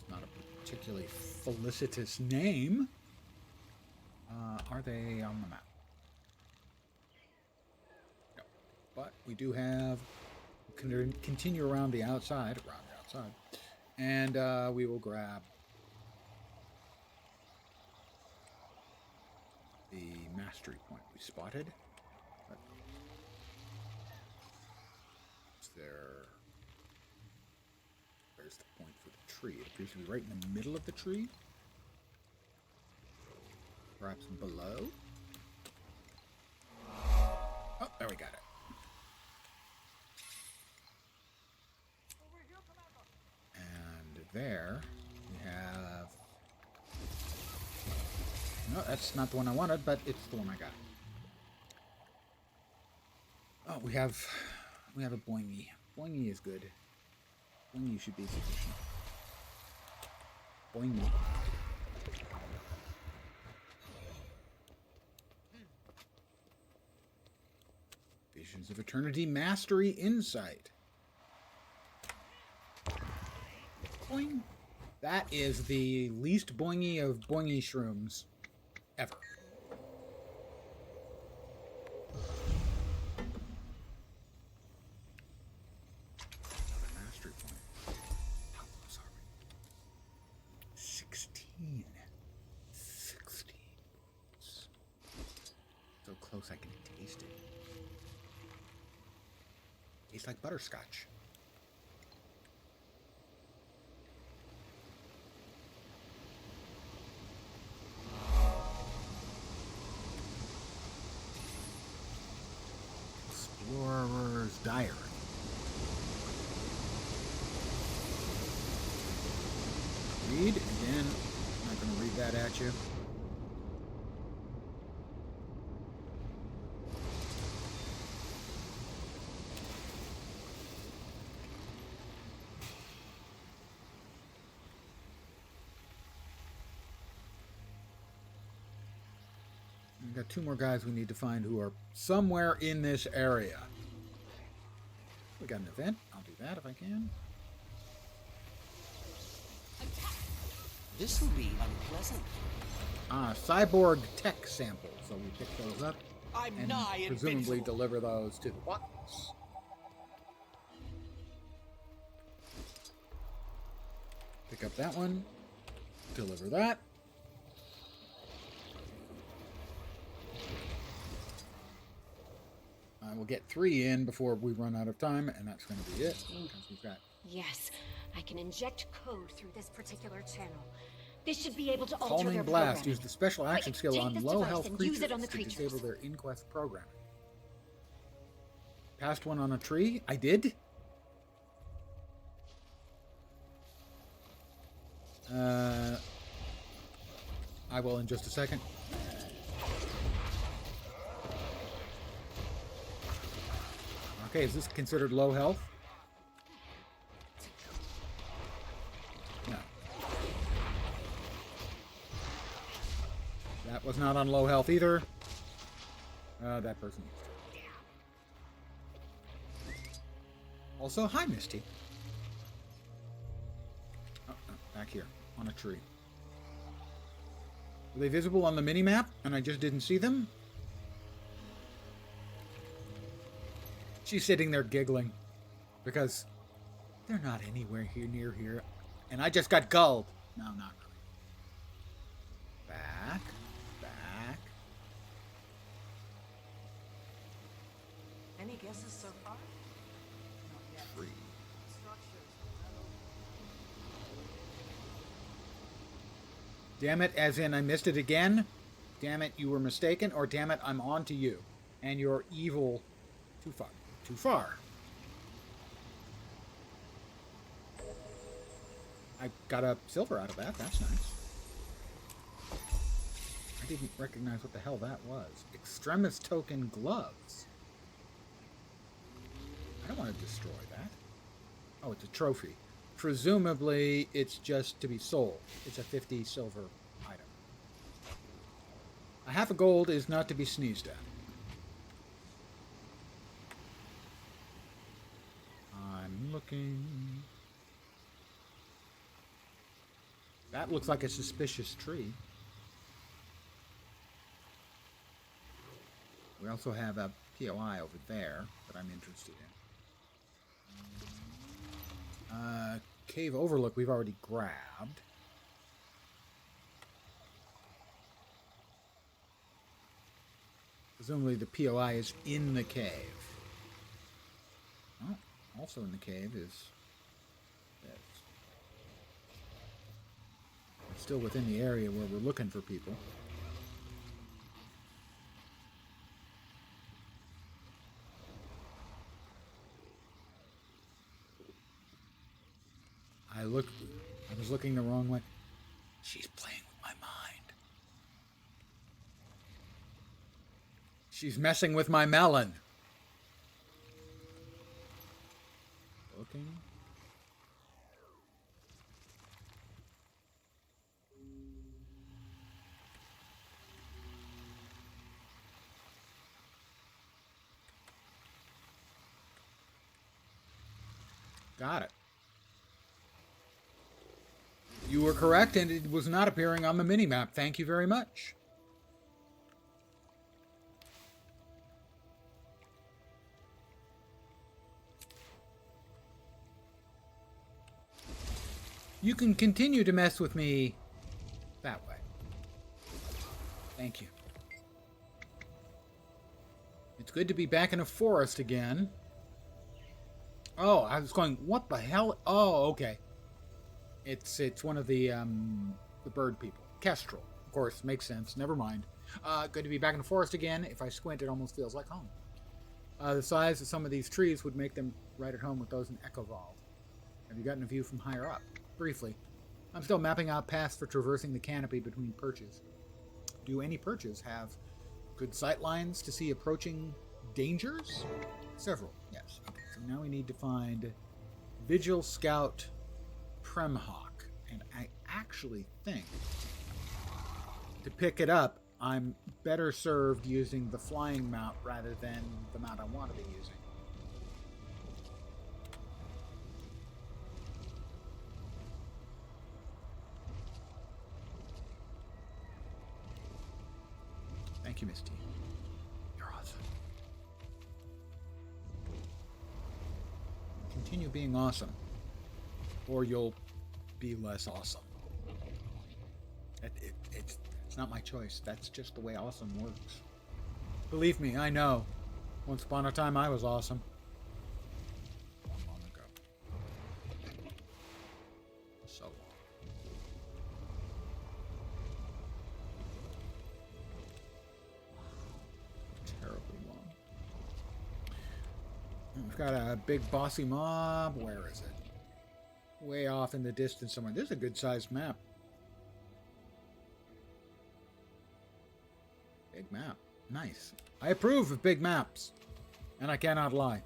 Not a particularly felicitous name. Are they on the map? No. But we do have... continue around the outside. And we will grab the mastery point we spotted. But it's there. There's the point for the tree. It appears to be right in the middle of the tree. Perhaps below. Oh, there we got it. And there we have... No, that's not the one I wanted, but it's the one I got. Oh, we have a Boingy. Boingy is good. Boingy should be sufficient. Boingy. Visions of Eternity Mastery Insight. Boing. That is the least boingy of boingy shrooms ever. Another mastery point. How close are we? 16. 16 points. So close I can taste it. Tastes like butterscotch. Explorer's Diary. Read again. I'm not going to read that at you. We've got 2 more guys we need to find who are somewhere in this area. We got an event. I'll do that if I can. This will be unpleasant. Cyborg tech samples. So we pick those up I'm and nigh presumably invincible. deliver those to the bots. Pick up that one. Deliver that. I will get 3 in before we run out of time, and that's going to be it. Because we've got Yes, I can inject code through this particular channel. This should be able to alter Calming their Blast. programming. Use the special action skill take on this low device health and creatures use it on the to creatures. disable their in-quest programming. Passed one on a tree. I did. I will in just a second. Okay, is this considered low health? No. That was not on low health either. That person used it. Also, hi, Misty. Oh, no, back here, on a tree. Were they visible on the mini-map, and I just didn't see them? She's sitting there giggling, because they're not anywhere here near here, and I just got gulled. No, not really. Back, back. Any guesses so far? Tree. Damn it, as in I missed it again? Damn it, you were mistaken? Or damn it, I'm on to you. And you're evil too far. Too far. I got a silver out of that. That's nice. I didn't recognize what the hell that was. Extremis token gloves. I don't want to destroy that. Oh, it's a trophy. Presumably, it's just to be sold. It's a 50 silver item. A half a gold is not to be sneezed at. I'm looking. That looks like a suspicious tree. We also have a POI over there that I'm interested in. Cave Overlook we've already grabbed. Presumably the POI is in the cave. Oh, also in the cave is this. It's still within the area where we're looking for people. I was looking the wrong way. She's playing with my mind. She's messing with my melon. Looking. Got it. You were correct, and it was not appearing on the minimap. Thank you very much. You can continue to mess with me that way. Thank you. It's good to be back in a forest again. Oh, I was going, what the hell? Oh, okay. It's one of the bird people. Kestrel. Of course, makes sense. Never mind. Good to be back in the forest again. If I squint, it almost feels like home. The size of some of these trees would make them right at home with those in Echovald. Have you gotten a view from higher up? Briefly. I'm still mapping out paths for traversing the canopy between perches. Do any perches have good sight lines to see approaching dangers? Several, yes. Okay, so now we need to find Vigil Scout Premhawk. And I actually think to pick it up, I'm better served using the flying mount rather than the mount I want to be using. Thank you, Misty. You're awesome. Continue being awesome, or you'll be less awesome. It's not my choice. That's just the way awesome works. Believe me, I know. Once upon a time, I was awesome. Long ago. So long. Terribly long. We've got a big bossy mob. Where is it? Way off in the distance somewhere. This is a good-sized map. Big map. Nice. I approve of big maps. And I cannot lie.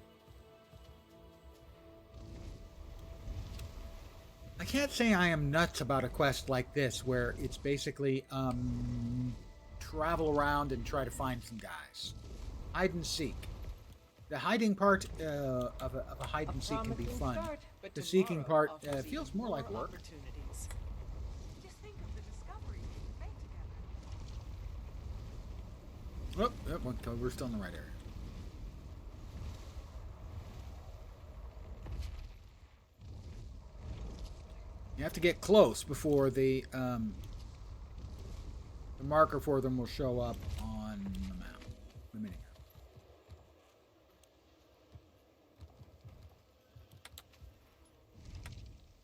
I can't say I am nuts about a quest like this, where it's basically, travel around and try to find some guys. Hide and seek. The hiding part of a hide and seek can be fun. The seeking part feels more like work. Oh, we're still in the right area. You have to get close before the marker for them will show up on the map, the minimap.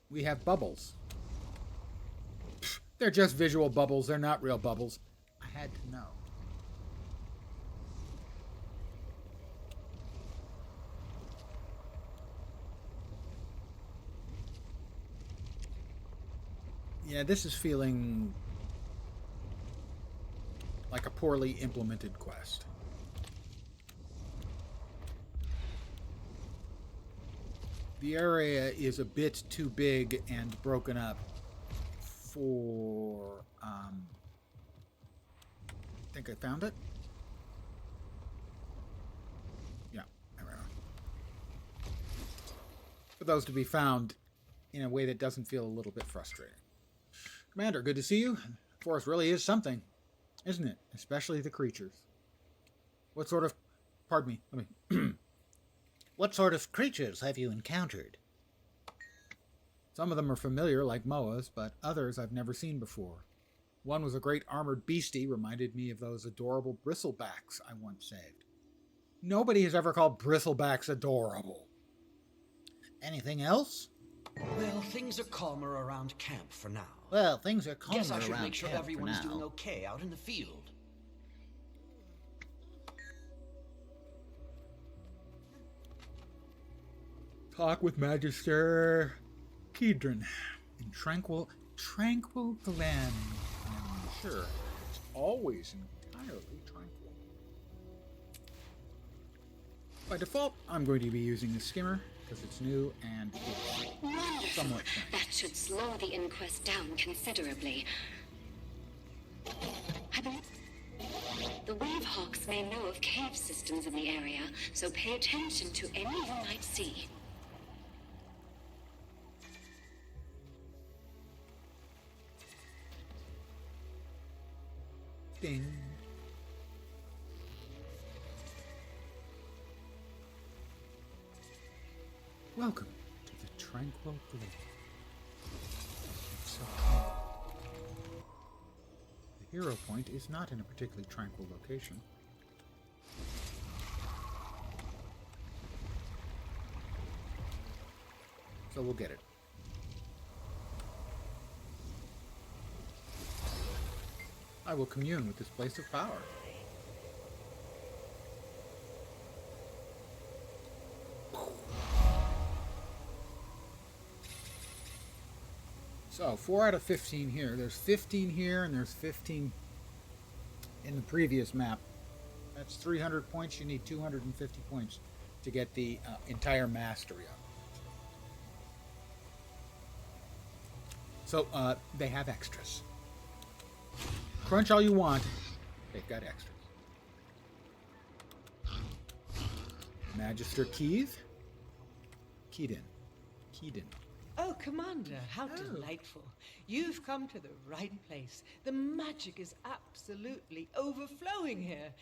We have bubbles. Pfft, they're just visual bubbles. They're not real bubbles. I had to know. Yeah, this is feeling like a poorly implemented quest. The area is a bit too big and broken up for, I think I found it. Yeah, there we are. For those to be found in a way that doesn't feel a little bit frustrating. Commander, good to see you. The forest really is something, isn't it? Especially the creatures. What sort of... Pardon me. Let me... What sort of creatures have you encountered? Some of them are familiar, like Moas, but others I've never seen before. One was a great armored beastie, reminded me of those adorable bristlebacks I once saved. Nobody has ever called bristlebacks adorable. Anything else? Well, things are calmer around camp for now. Well, things are calmer Guess I should around make sure camp everyone's for now. doing okay out in the field. Talk with Magister Kedron in tranquil Glen. I'm sure it's always entirely tranquil. By default, I'm going to be using the skimmer because it's new and it's somewhat fun. That should slow the inquest down considerably. The Wavehawks may know of cave systems in the area, so pay attention to any you might see. Ding. Welcome to the Tranquil Glen. It's so tranquil. The hero point is not in a particularly tranquil location. so we'll get it. I will commune with this place of power. So 4 out of 15 here. There's 15 here, and there's 15 in the previous map. That's 300 points. You need 250 points to get the entire mastery up. So they have extras. Crunch all you want. They've got extras. Magister Keith? Keaton. Oh, Commander, how delightful. You've come to the right place. The magic is absolutely overflowing here.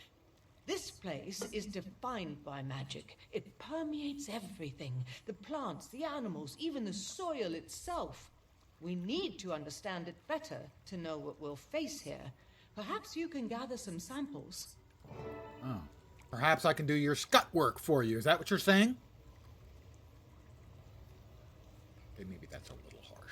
This place is defined by magic. It permeates everything. The plants, the animals, even the soil itself. We need to understand it better to know what we'll face here. Perhaps you can gather some samples. Oh. Perhaps I can do your scut work for you. Is that what you're saying? Okay, maybe that's a little harsh.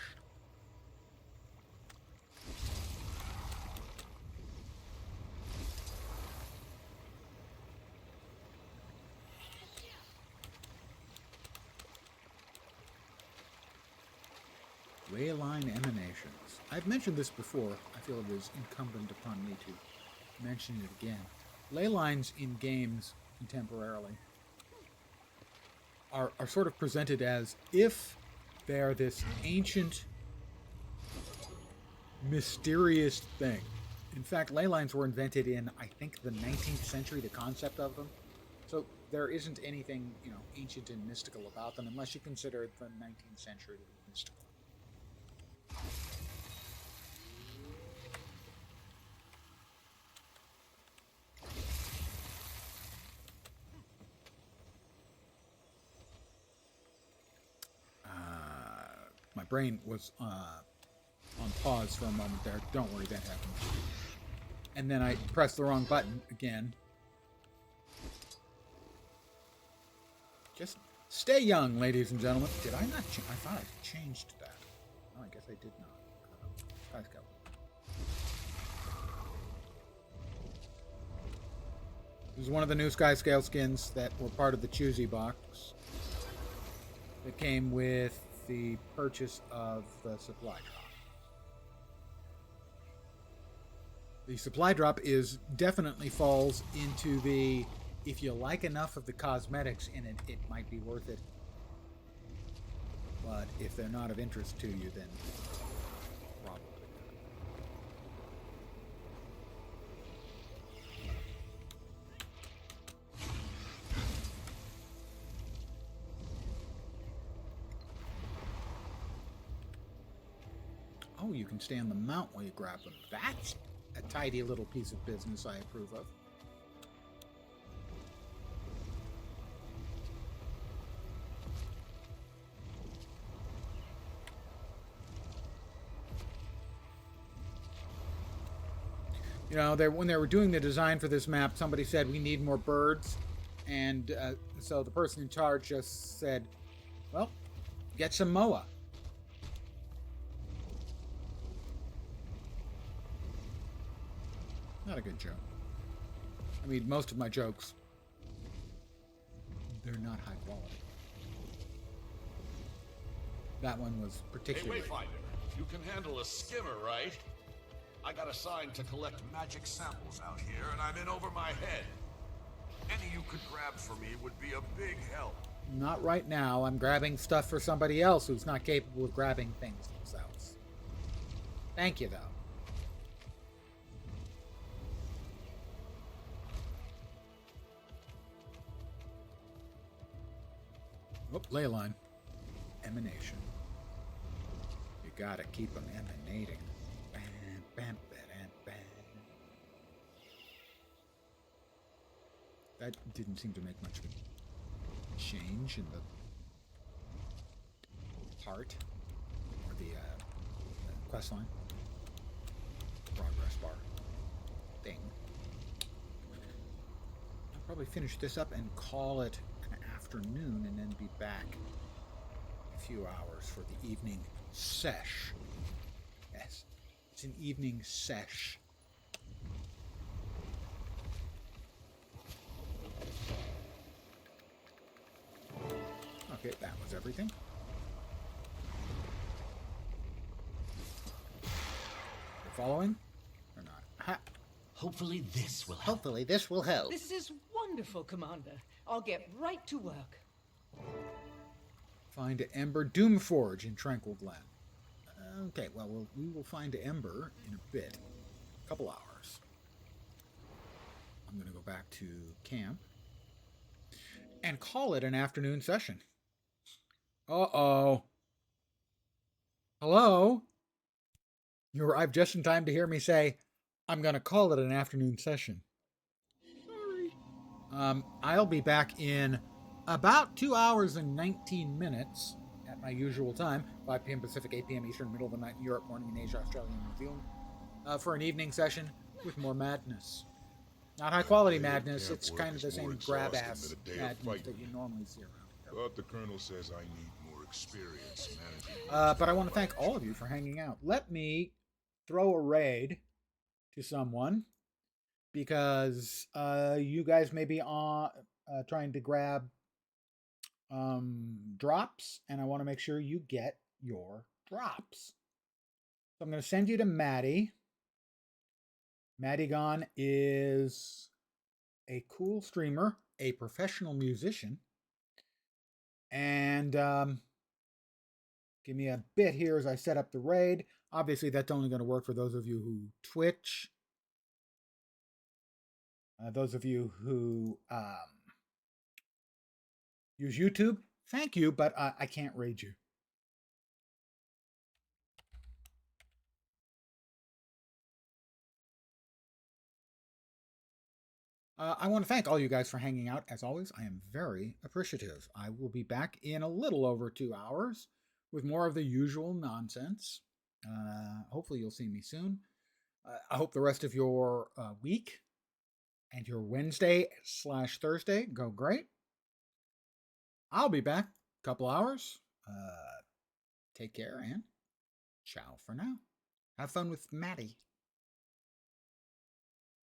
Leyline emanations. I've mentioned this before. I feel it is incumbent upon me to mention it again. Ley lines in games contemporarily are sort of presented as if they're this ancient, mysterious thing. In fact, ley lines were invented in, I think, the 19th century, the concept of them. So there isn't anything, ancient and mystical about them, unless you consider the 19th century to be mystical. My brain was on pause for a moment there. Don't worry, that happens. And then I pressed the wrong button again. Just stay young, ladies and gentlemen. Did I not? I thought I changed that. Oh, I guess I did not. Let's go. This is one of the new Skyscale skins that were part of the Choosy box. That came with the purchase of the supply drop. The supply drop definitely falls into the, if you like enough of the cosmetics in it, it might be worth it. But if they're not of interest to you, then probably not. Oh, you can stay on the mount while you grab them. That's a tidy little piece of business I approve of. When they were doing the design for this map, somebody said we need more birds, and so the person in charge just said, well, get some MOA. Not a good joke. I mean, most of my jokes, they're not high quality. That one was particularly... Hey, Wayfinder, you can handle a skimmer, right? I got assigned to collect magic samples out here, and I'm in over my head. Any you could grab for me would be a big help. Not right now. I'm grabbing stuff for somebody else who's not capable of grabbing things themselves. Thank you, though. Oh, ley line. Emanation. You gotta keep them emanating. Bam, bam, bam, bam. That didn't seem to make much of a change in the part or the quest line. Progress bar thing. I'll probably finish this up and call it an afternoon and then be back a few hours for the evening sesh. Yes, it's an evening sesh. Okay, that was everything. You're following? Or not? Ha! Hopefully this will help. Hopefully this will help. This is wonderful, Commander. I'll get right to work. Find Ember Doomforge in Tranquil Glen. Okay, well, we will find Ember in a bit. A couple hours. I'm going to go back to camp and call it an afternoon session. Uh-oh. Hello? You arrived just in time to hear me say, I'm going to call it an afternoon session. Sorry. I'll be back in about 2 hours and 19 minutes at my usual time, 5 p.m. Pacific, 8 p.m. Eastern, middle of the night in Europe, morning in Asia, Australia, and New Zealand, for an evening session with more madness. Not high-quality madness, it's kind of the same grab-ass madness that you normally see around here. But the Colonel says I need more experience managing. But I want to thank all of you for hanging out. Let me throw a raid to someone, because you guys may be trying to grab drops, and I want to make sure you get your drops. So I'm going to send you to Maddie. Maddigon is a cool streamer, a professional musician, and give me a bit here as I set up the raid. Obviously, that's only going to work for those of you who Twitch, those of you who use YouTube. Thank you, but I can't raid you. I want to thank all you guys for hanging out. As always, I am very appreciative. I will be back in a little over 2 hours with more of the usual nonsense. Hopefully you'll see me soon. I hope the rest of your week and your Wednesday/Thursday go great. I'll be back a couple hours. Take care and ciao for now. Have fun with Maddie.